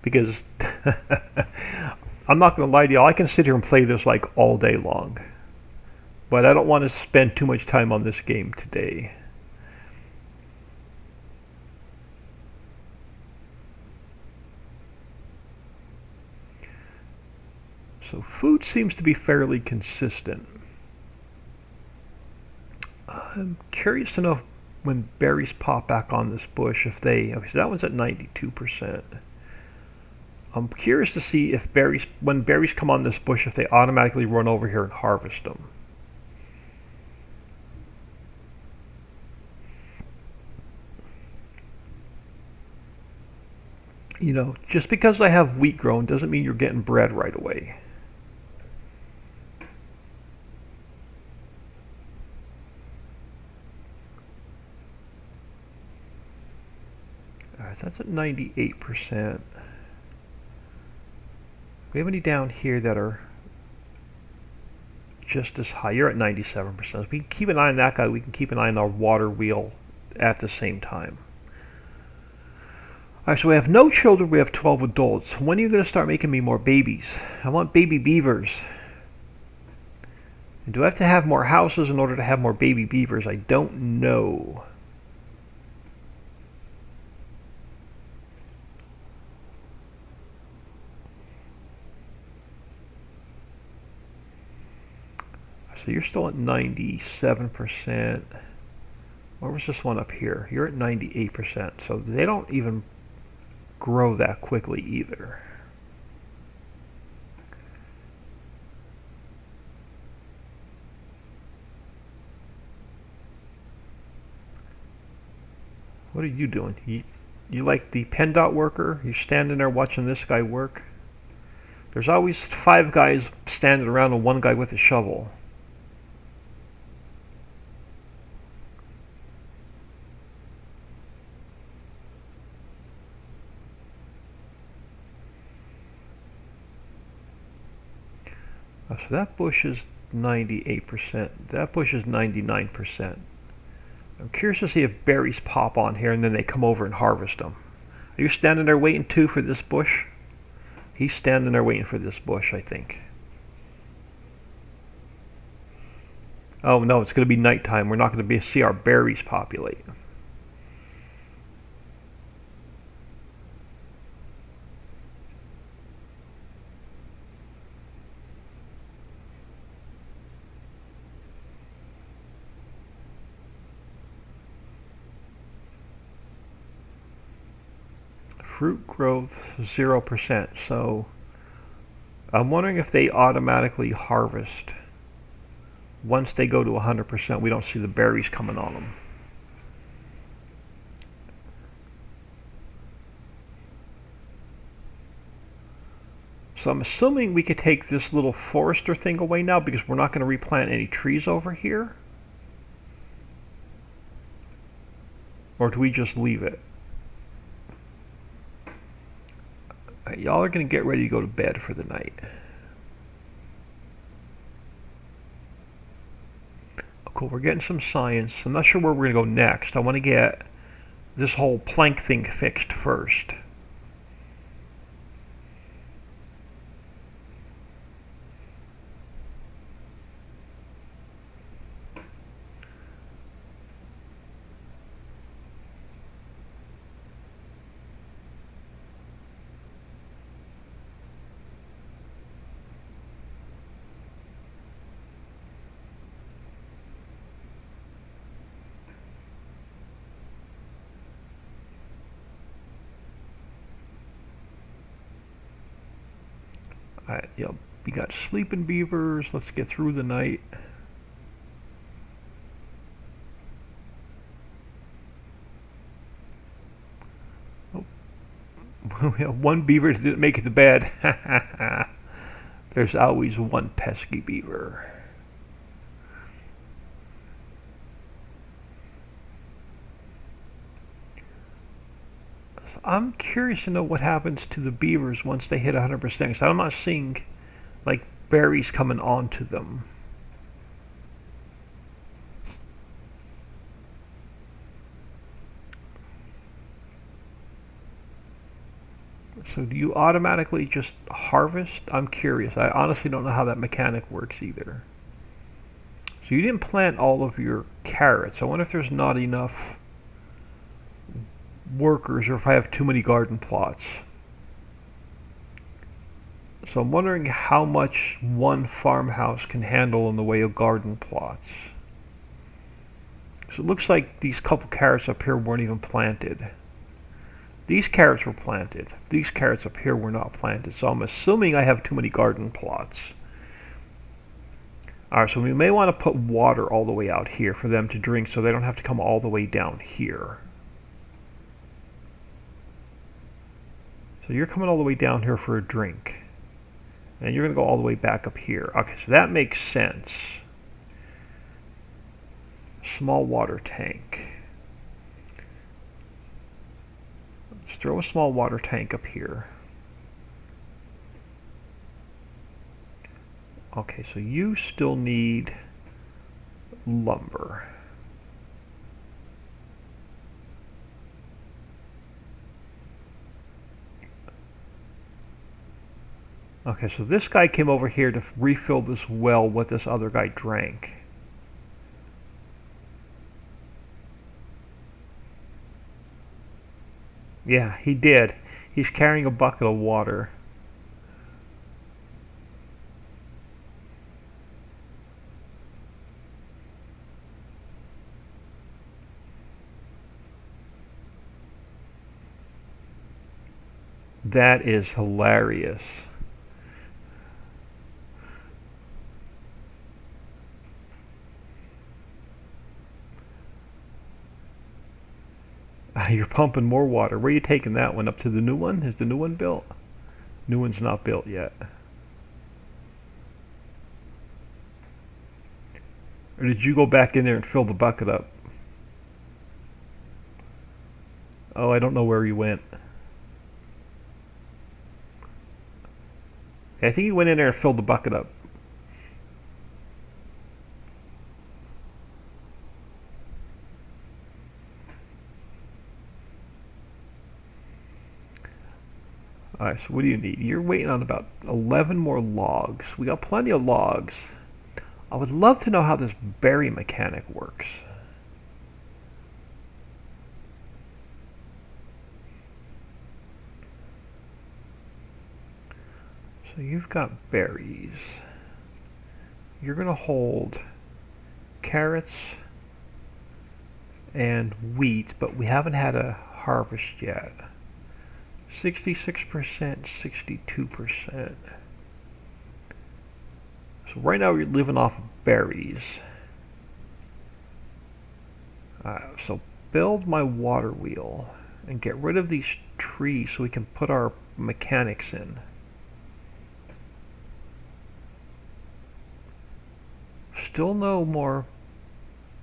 Because I'm not going to lie to you, I can sit here and play this like all day long. But I don't want to spend too much time on this game today. So food seems to be fairly consistent. I'm curious to know if when berries pop back on this bush, if they, okay, so that one's at 92%. I'm curious to see if berries, when berries come on this bush, if they automatically run over here and harvest them. You know, just because I have wheat grown doesn't mean you're getting bread right away. Alright, that's at 98%. We have any down here that are just as high? You're at 97%. If we can keep an eye on that guy, we can keep an eye on our water wheel at the same time. Alright, so we have no children, we have 12 adults. When are you going to start making me more babies? I want baby beavers. And do I have to have more houses in order to have more baby beavers? I don't know. So you're still at 97%. Where was this one up here? You're at 98%. So they don't even grow that quickly either. What are you doing? You like the PennDOT worker? You're standing there watching this guy work? There's always 5 guys standing around and 1 guy with a shovel. So that bush is 98%. That bush is 99%. I'm curious to see if berries pop on here and then they come over and harvest them. Are you standing there waiting too for this bush? He's standing there waiting for this bush, I think. Oh no, it's going to be nighttime. We're not going to see our berries populate. Fruit growth 0%. So I'm wondering if they automatically harvest. Once they go to 100%, we don't see the berries coming on them. So I'm assuming we could take this little forester thing away now because we're not going to replant any trees over here. Or do we just leave it? Y'all are going to get ready to go to bed for the night. Cool, we're getting some science. I'm not sure where we're going to go next. I want to get this whole plank thing fixed first. Alright, yep, we got sleeping beavers. Let's get through the night. Oh, We have one beaver that didn't make it to bed. There's always one pesky beaver. I'm curious to know what happens to the beavers once they hit 100%, because I'm not seeing like berries coming onto them. So do you automatically just harvest? I'm curious. I honestly don't know how that mechanic works either. So you didn't plant all of your carrots. I wonder if there's not enough workers or if I have too many garden plots. So I'm wondering how much one farmhouse can handle in the way of garden plots. So it looks like these couple carrots up here weren't even planted. These carrots were planted. These carrots up here were not planted. So I'm assuming I have too many garden plots. Alright, so we may want to put water all the way out here for them to drink so they don't have to come all the way down here. So you're coming all the way down here for a drink. And you're going to go all the way back up here. Okay, so that makes sense. Small water tank. Let's throw a small water tank up here. Okay, so you still need lumber. Okay, so this guy came over here to refill this well what this other guy drank. Yeah, he did. He's carrying a bucket of water. That is hilarious. You're pumping more water. Where are you taking that one? Up to the new one? Is the new one built? New one's not built yet. Or did you go back in there and fill the bucket up? Oh, I don't know where you went. I think you went in there and filled the bucket up. Alright, so what do you need? You're waiting on about 11 more logs. We got plenty of logs. I would love to know how this berry mechanic works. So you've got berries. You're going to hold carrots and wheat, but we haven't had a harvest yet. 66%, 62%. So right now we're living off of berries. So build my water wheel and get rid of these trees so we can put our mechanics in. Still no more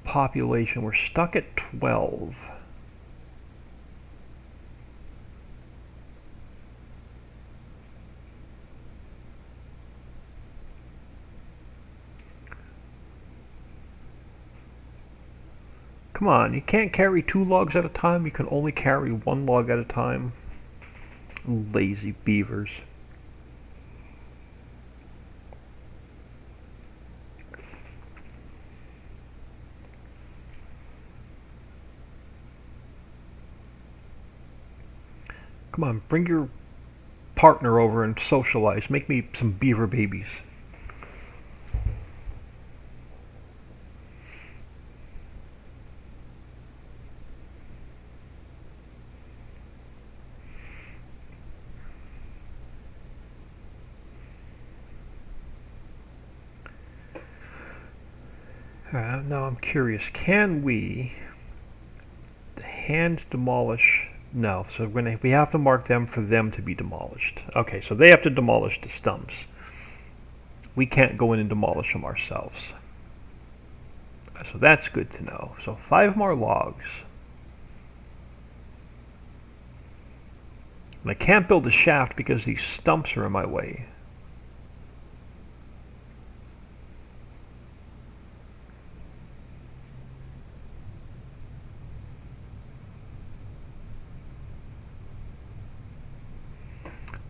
population. We're stuck at 12. Come on, you can't carry 2 logs at a time. You can only carry 1 log at a time. Lazy beavers. Come on, bring your partner over and socialize. Make me some beaver babies. Now I'm curious, can we hand demolish No, so we have to mark them for them to be demolished. Okay, so they have to demolish the stumps. We can't go in and demolish them ourselves. So that's good to know. So 5 more logs. And I can't build a shaft because these stumps are in my way.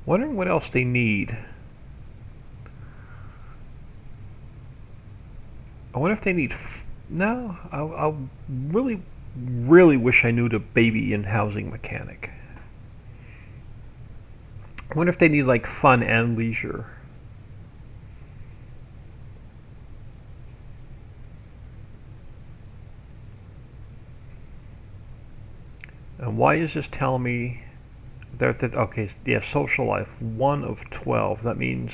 Wondering what else they need. I wonder if they need... No, I really, really wish I knew the baby in housing mechanic. I wonder if they need like fun and leisure. And why is this telling me that okay, yeah, social life 1 of 12. That means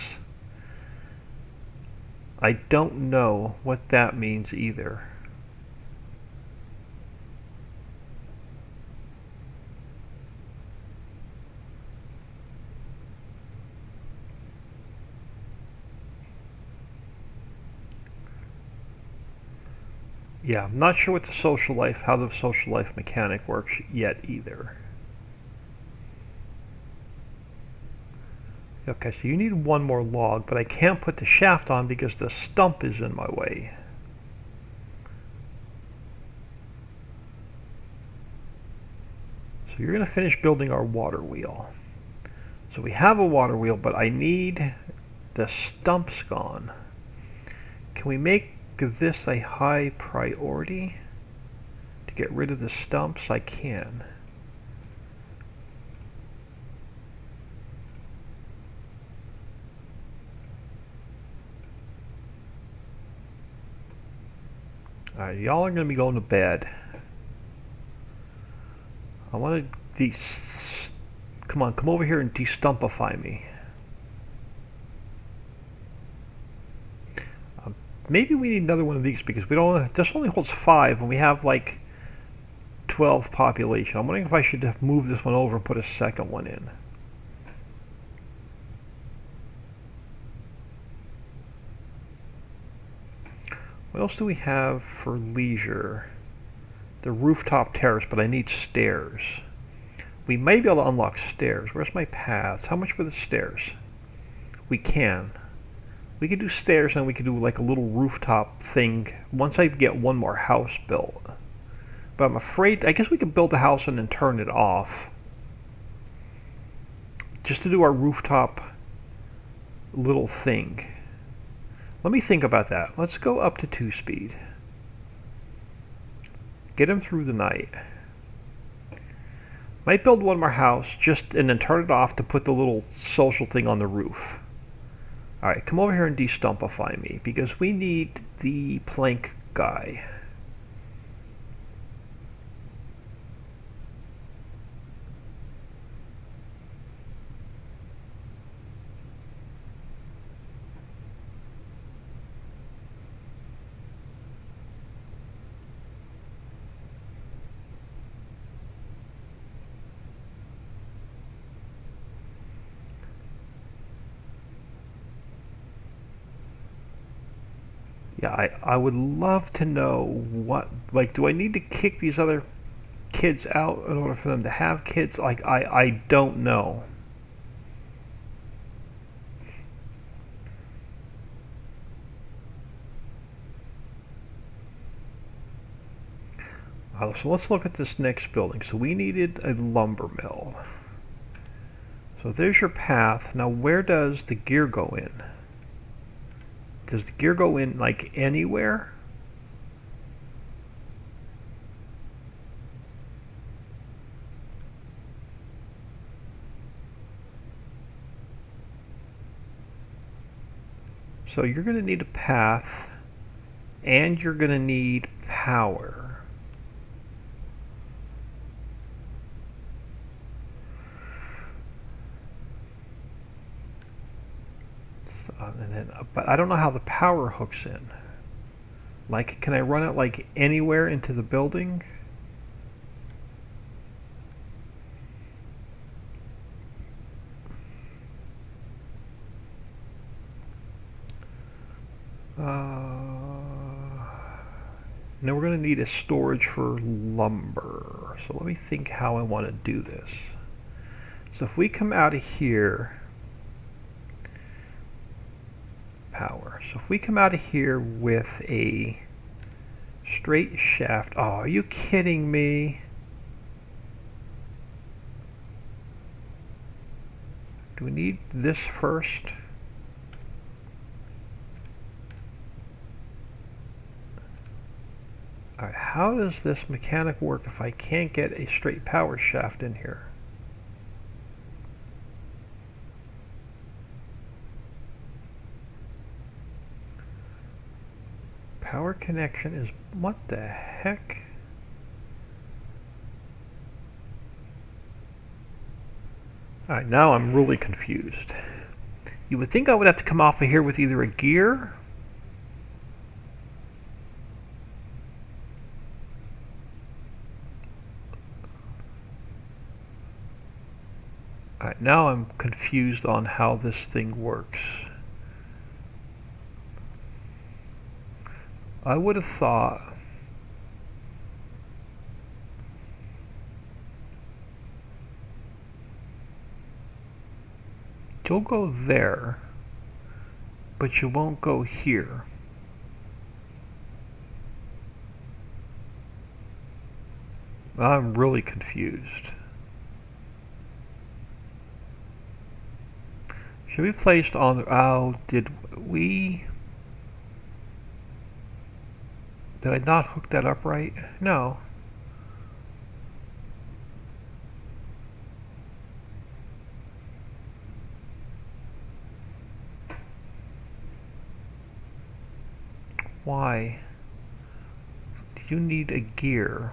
I don't know what that means either. Yeah, I'm not sure what the social life, how the social life mechanic works yet either. Okay, so you need 1 more log, but I can't put the shaft on because the stump is in my way. So you're going to finish building our water wheel. So we have a water wheel, but I need the stumps gone. Can we make this a high priority to get rid of the stumps? I can. Alright, y'all are going to be going to bed. I want to come on, come over here and destumpify me. Maybe we need another one of these because we don't. This only holds 5, and we have like 12 population. I'm wondering if I should move this one over and put a second one in. What else do we have for leisure? The rooftop terrace, but I need stairs. We may be able to unlock stairs. Where's my paths? How much for the stairs? We can. We could do stairs and we could do like a little rooftop thing once I get 1 more house built. But I'm afraid, I guess we could build a house and then turn it off. Just to do our rooftop little thing. Let me think about that. Let's go up to 2 speed. Get him through the night. Might build 1 more house just and then turn it off to put the little social thing on the roof. Alright, come over here and destumpify me because we need the plank guy. Yeah, I would love to know what, like, do I need to kick these other kids out in order for them to have kids? Like, I don't know. So let's look at this next building. So we needed a lumber mill. So there's your path. Now where does the gear go in? Does the gear go in like anywhere? So you're going to need a path and you're going to need power. But I don't know how the power hooks in. Like, can I run it like anywhere into the building? And then we're going to need a storage for lumber. So let me think how I want to do this. So if we come out of here, power. So if we come out of here with a straight shaft. Oh, are you kidding me? Do we need this first? Alright, how does this mechanic work if I can't get a straight power shaft in here? Power connection is, what the heck? Alright, now I'm really confused. You would think I would have to come off of here with either a gear Alright, now I'm confused on how this thing works. I would have thought you'll go there, but you won't go here. I'm really confused. Should be placed on the, oh, did I not hook that up right? No. Why? Do you need a gear?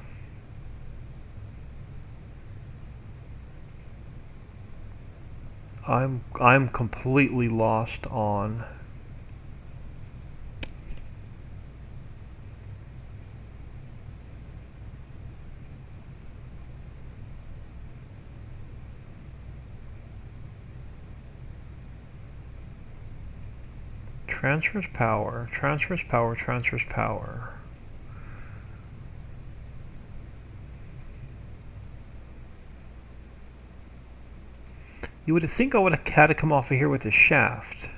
I'm completely lost on transfers power, transfers power, transfers power. You would think I would have had to come off of here with a shaft.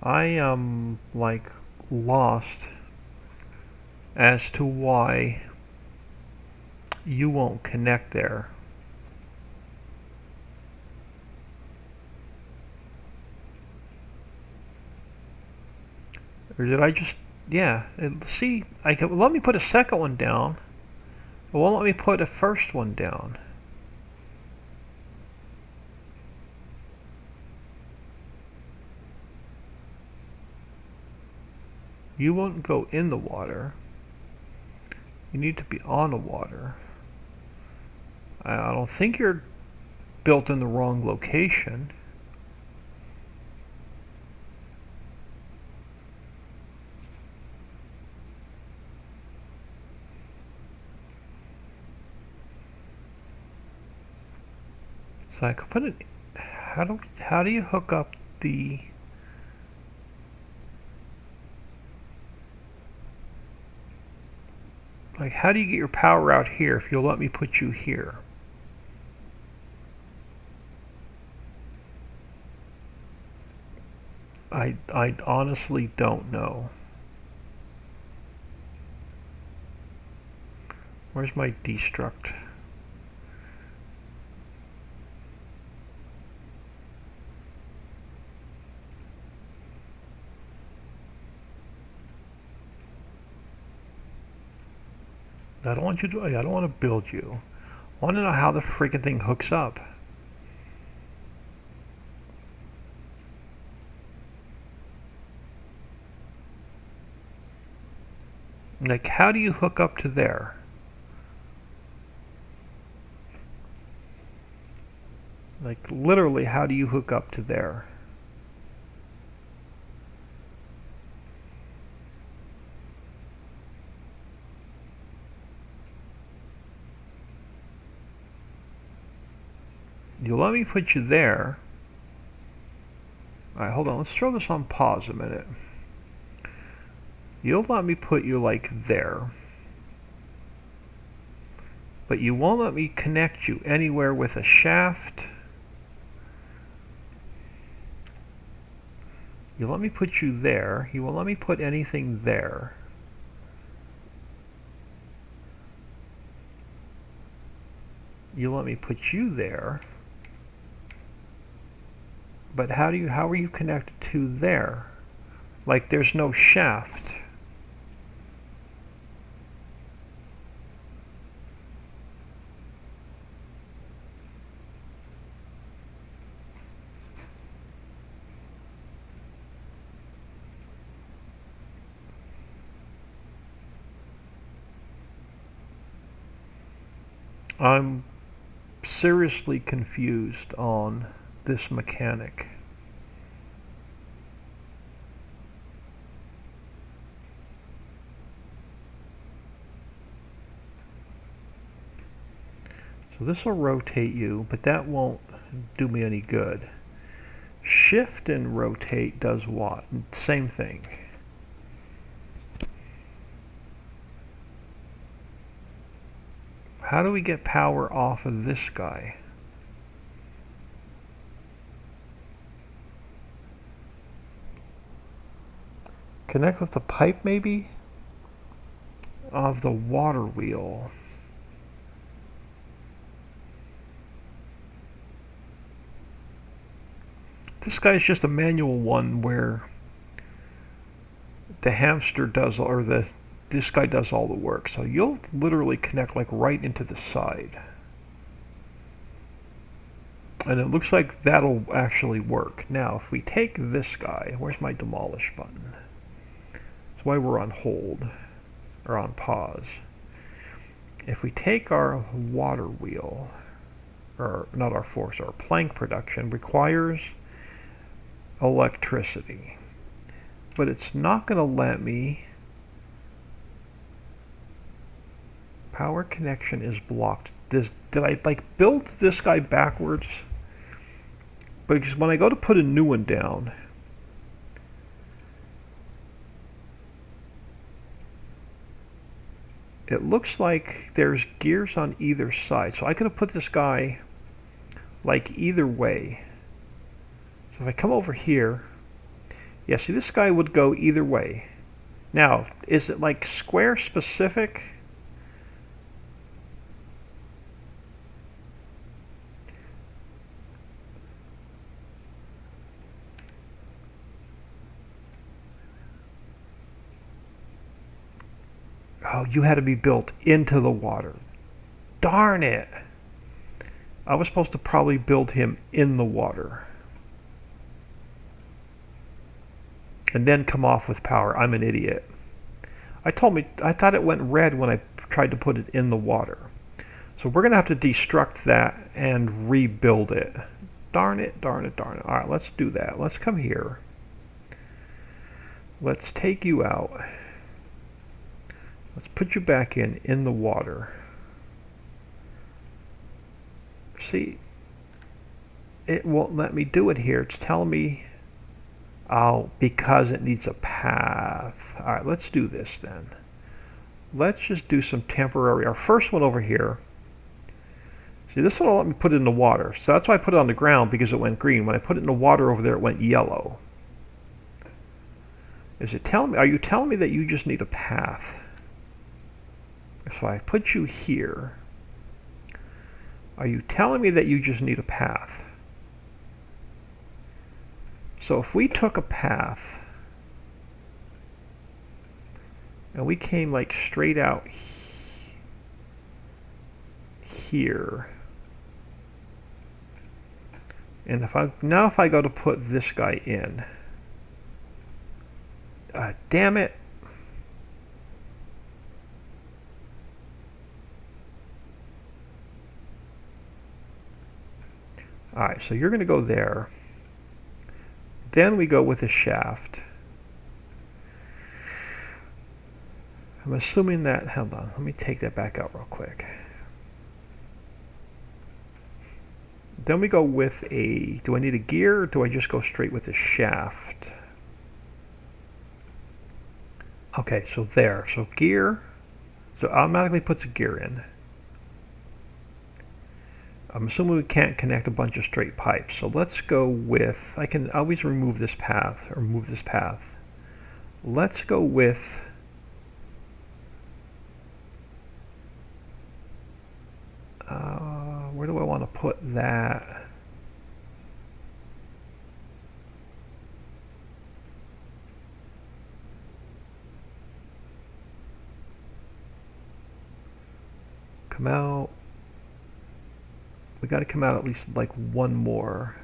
I am like lost as to why you won't connect there. Or did I just, yeah, see, let me put a second one down. It won't let me put a first one down. You won't go in the water. You need to be on the water. I don't think you're built in the wrong location. So I could put it. How do you hook up the? Like, how do you get your power out here if you'll let me put you here? I honestly don't know. Where's my destruct? I don't want you to. I don't want to build you. I want to know how the freaking thing hooks up. Like, how do you hook up to there? Like, literally, how do you hook up to there? You let me put you there. Alright, hold on. Let's throw this on pause a minute. You'll let me put you like there. But you won't let me connect you anywhere with a shaft. You let me put you there. You won't let me put anything there. You let me put you there. But how are you connected to there? Like there's no shaft. I'm seriously confused on this mechanic. So this will rotate you, but that won't do me any good. Shift and rotate does what? Same thing. How do we get power off of this guy? Connect with the pipe maybe? Of the water wheel. This guy's just a manual one where the hamster does, or this guy does all the work. So you'll literally connect like right into the side. And it looks like that'll actually work. Now, if we take this guy, where's my demolish button? That's why we're on hold, or on pause. If we take our water wheel, or not our force, our plank production requires electricity. But it's not going to let me. Power connection is blocked. Did I like build this guy backwards? Because when I go to put a new one down, it looks like there's gears on either side. So I could have put this guy like either way. So if I come over here, yeah, see this guy would go either way. Now, is it like square specific? Oh, you had to be built into the water. Darn it. I was supposed to probably build him in the water. And then come off with power. I'm an idiot. I thought it went red when I tried to put it in the water. So we're going to have to destruct that and rebuild it. Darn it, darn it, darn it. All right, let's do that. Let's come here. Let's take you out. Let's put you back in the water. See, it won't let me do it here. It's telling me, oh, because it needs a path. All right, let's do this then. Let's just do some temporary. Our first one over here. See, this one will let me put it in the water. So that's why I put it on the ground, because it went green. When I put it in the water over there, it went yellow. Is it telling me? Are you telling me that you just need a path? If I put you here, are you telling me that you just need a path? So if we took a path and we came like straight out here, and if I go to put this guy in, damn it. Alright, so you're going to go there. Then we go with a shaft. I'm assuming that, hold on, let me take that back out real quick. Then we go with a, do I need a gear or do I just go straight with a shaft? Okay, so there, so gear, so automatically puts a gear in. I'm assuming we can't connect a bunch of straight pipes, so let's go with, I can always remove this path, or move this path. Let's go with, where do I want to put that? Come out. We got to come out at least like one more.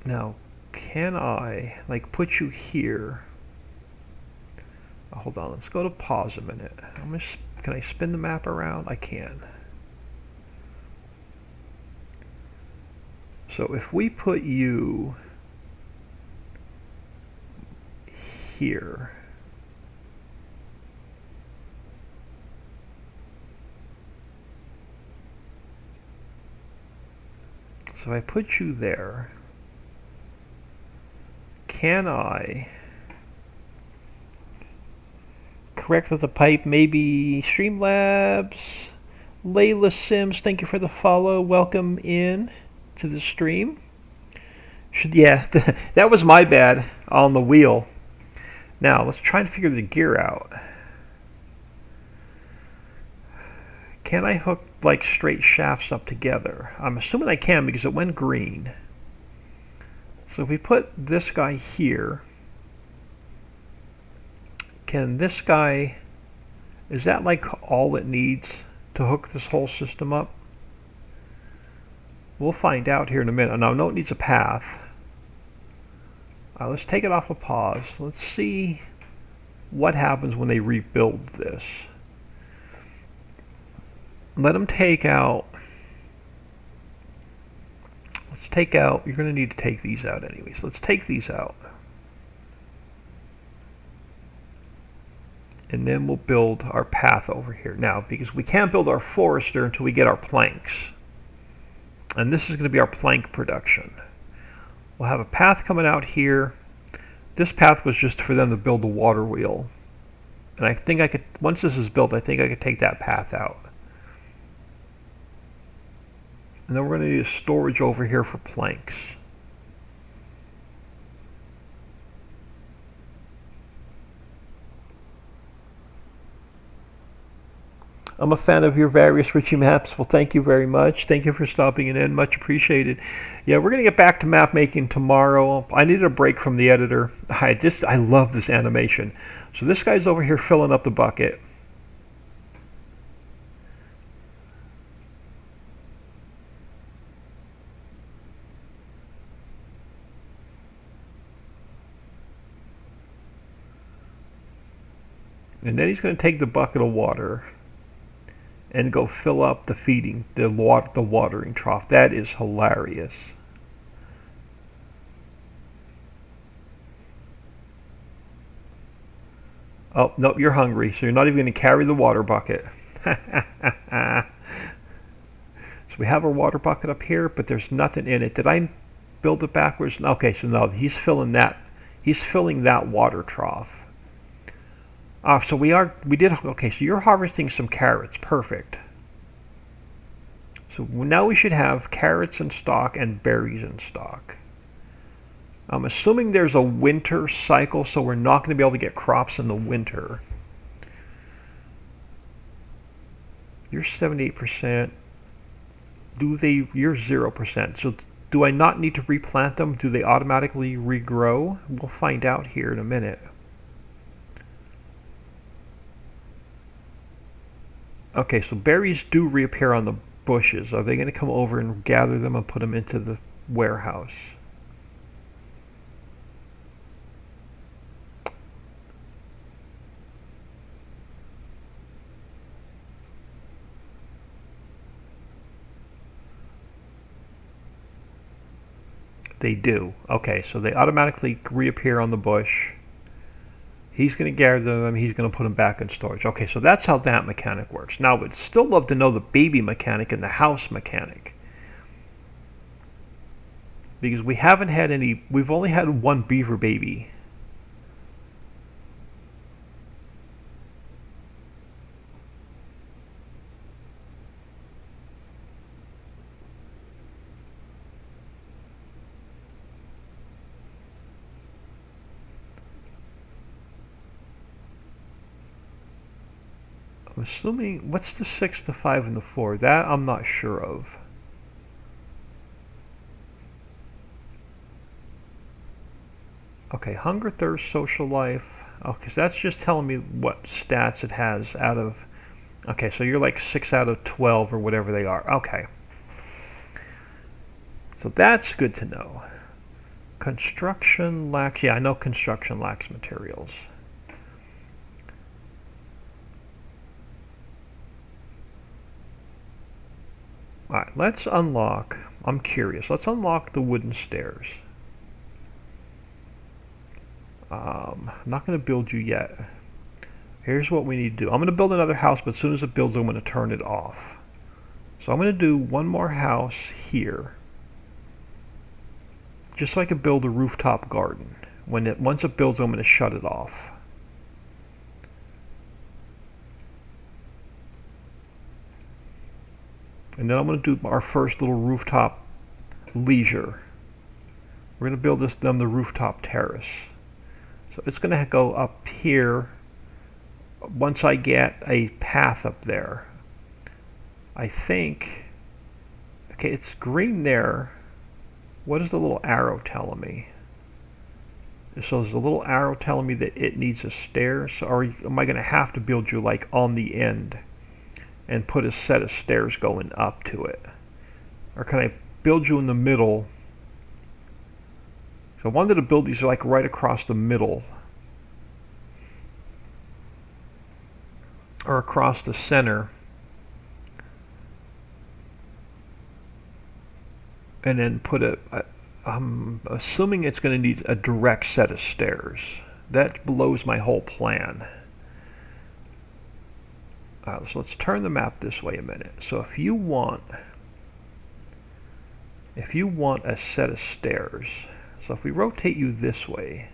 Now, can I like put you here? Oh, hold on, let's go to pause a minute. Can I spin the map around? I can. So if we put you here, so if I put you there, can I correct with the pipe? Maybe Streamlabs, Layla Sims, thank you for the follow. Welcome in to the stream. Yeah, that was my bad on the wheel. Now let's try and figure the gear out. Can I hook like straight shafts up together? I'm assuming I can because it went green. So if we put this guy here, can this guy, is that like all it needs to hook this whole system up? We'll find out here in a minute. Now, no, it needs a path. Let's take it off of pause. Let's see what happens when they rebuild this. Let them take out, let's take out, you're going to need to take these out anyways. Let's take these out. And then we'll build our path over here. Now, because we can't build our forester until we get our planks. And this is going to be our plank production. We'll have a path coming out here. This path was just for them to build the water wheel. And I think I could, once this is built, I think I could take that path out. And then we're going to need a storage over here for planks. I'm a fan of your various Richie maps. Well, thank you very much. Thank you for stopping in. Much appreciated. Yeah, we're going to get back to map making tomorrow. I needed a break from the editor. I love this animation. So this guy's over here filling up the bucket. And then he's going to take the bucket of water and go fill up the watering trough. That is hilarious. Oh, nope, you're hungry, so you're not even going to carry the water bucket. So we have our water bucket up here, but there's nothing in it. Did I build it backwards? Okay, so no, he's filling that water trough. So okay, so you're harvesting some carrots. Perfect. So now we should have carrots in stock and berries in stock. I'm assuming there's a winter cycle, so we're not going to be able to get crops in the winter. You're 78%. You're 0%. So do I not need to replant them? Do they automatically regrow? We'll find out here in a minute. Okay, so berries do reappear on the bushes. Are they going to come over and gather them and put them into the warehouse? They do. Okay, so they automatically reappear on the bush. He's going to gather them. He's going to put them back in storage. Okay, so that's how that mechanic works. Now, we'd still love to know the baby mechanic and the house mechanic. Because we haven't had any... We've only had one beaver baby. I'm assuming... What's the 6, the 5, and the 4? That I'm not sure of. Okay, hunger, thirst, social life. Okay, so that's just telling me what stats it has out of... Okay, so you're like 6 out of 12 or whatever they are. Okay. So that's good to know. Construction lacks... Yeah, I know construction lacks materials. Alright, let's unlock... I'm curious. Let's unlock the wooden stairs. I'm not going to build you yet. Here's what we need to do. I'm going to build another house, but as soon as it builds, I'm going to turn it off. So I'm going to do one more house here. Just so I can build a rooftop garden. Once it builds, I'm going to shut it off. And then I'm going to do our first little rooftop leisure. We're going to build them the rooftop terrace. So it's going to go up here once I get a path up there. I think, okay, it's green there. What is the little arrow telling me? So there's a little arrow telling me that it needs a stair. So am I going to have to build you like on the end and put a set of stairs going up to it? Or can I build you in the middle? So I wanted to build these like right across the middle. Or across the center. And then put I'm assuming it's going to need a direct set of stairs. That blows my whole plan. So let's turn the map this way a minute. So if you want a set of stairs, so if we rotate you this way,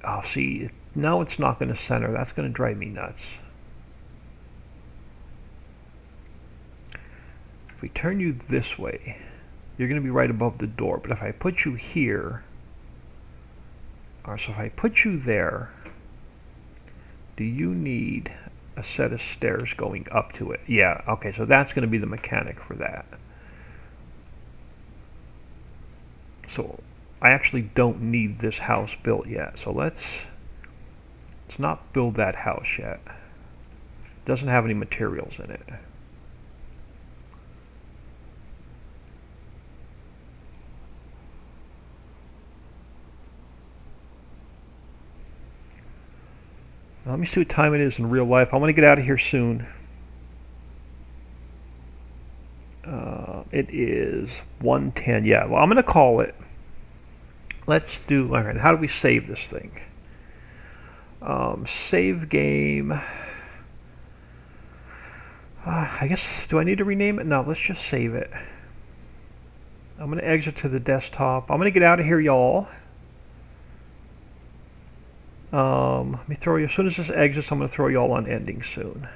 oh, see, now it's not going to center. That's going to drive me nuts. If we turn you this way, you're going to be right above the door. But if I put you here, or so if I put you there, do you need a set of stairs going up to it? Yeah, okay, so that's going to be the mechanic for that. So I actually don't need this house built yet. So let's not build that house yet. It doesn't have any materials in it. Let me see what time it is in real life. I want to get out of here soon. It is 1:10. Yeah, well, I'm going to call it. Let's do... All right, how do we save this thing? Save game. I guess, do I need to rename it? No, let's just save it. I'm going to exit to the desktop. I'm going to get out of here, y'all. Let me throw you, as soon as this exits, I'm going to throw you all on ending soon.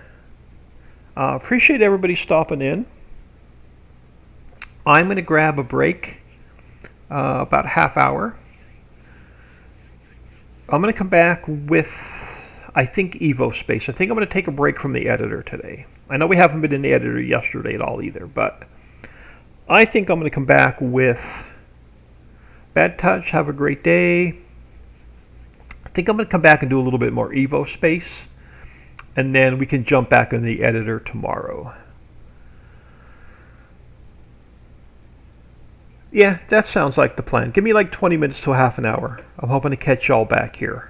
Appreciate everybody stopping in. I'm going to grab a break, about a half hour. I'm going to come back with, I think, Evo Space. I think I'm going to take a break from the editor today. I know we haven't been in the editor yesterday at all either, but I think I'm going to come back with Bad Touch, Have a Great Day. I think I'm going to come back and do a little bit more Evo Space, and then we can jump back in the editor tomorrow. Yeah, that sounds like the plan. Give me like 20 minutes to a half an hour. I'm hoping to catch y'all back here.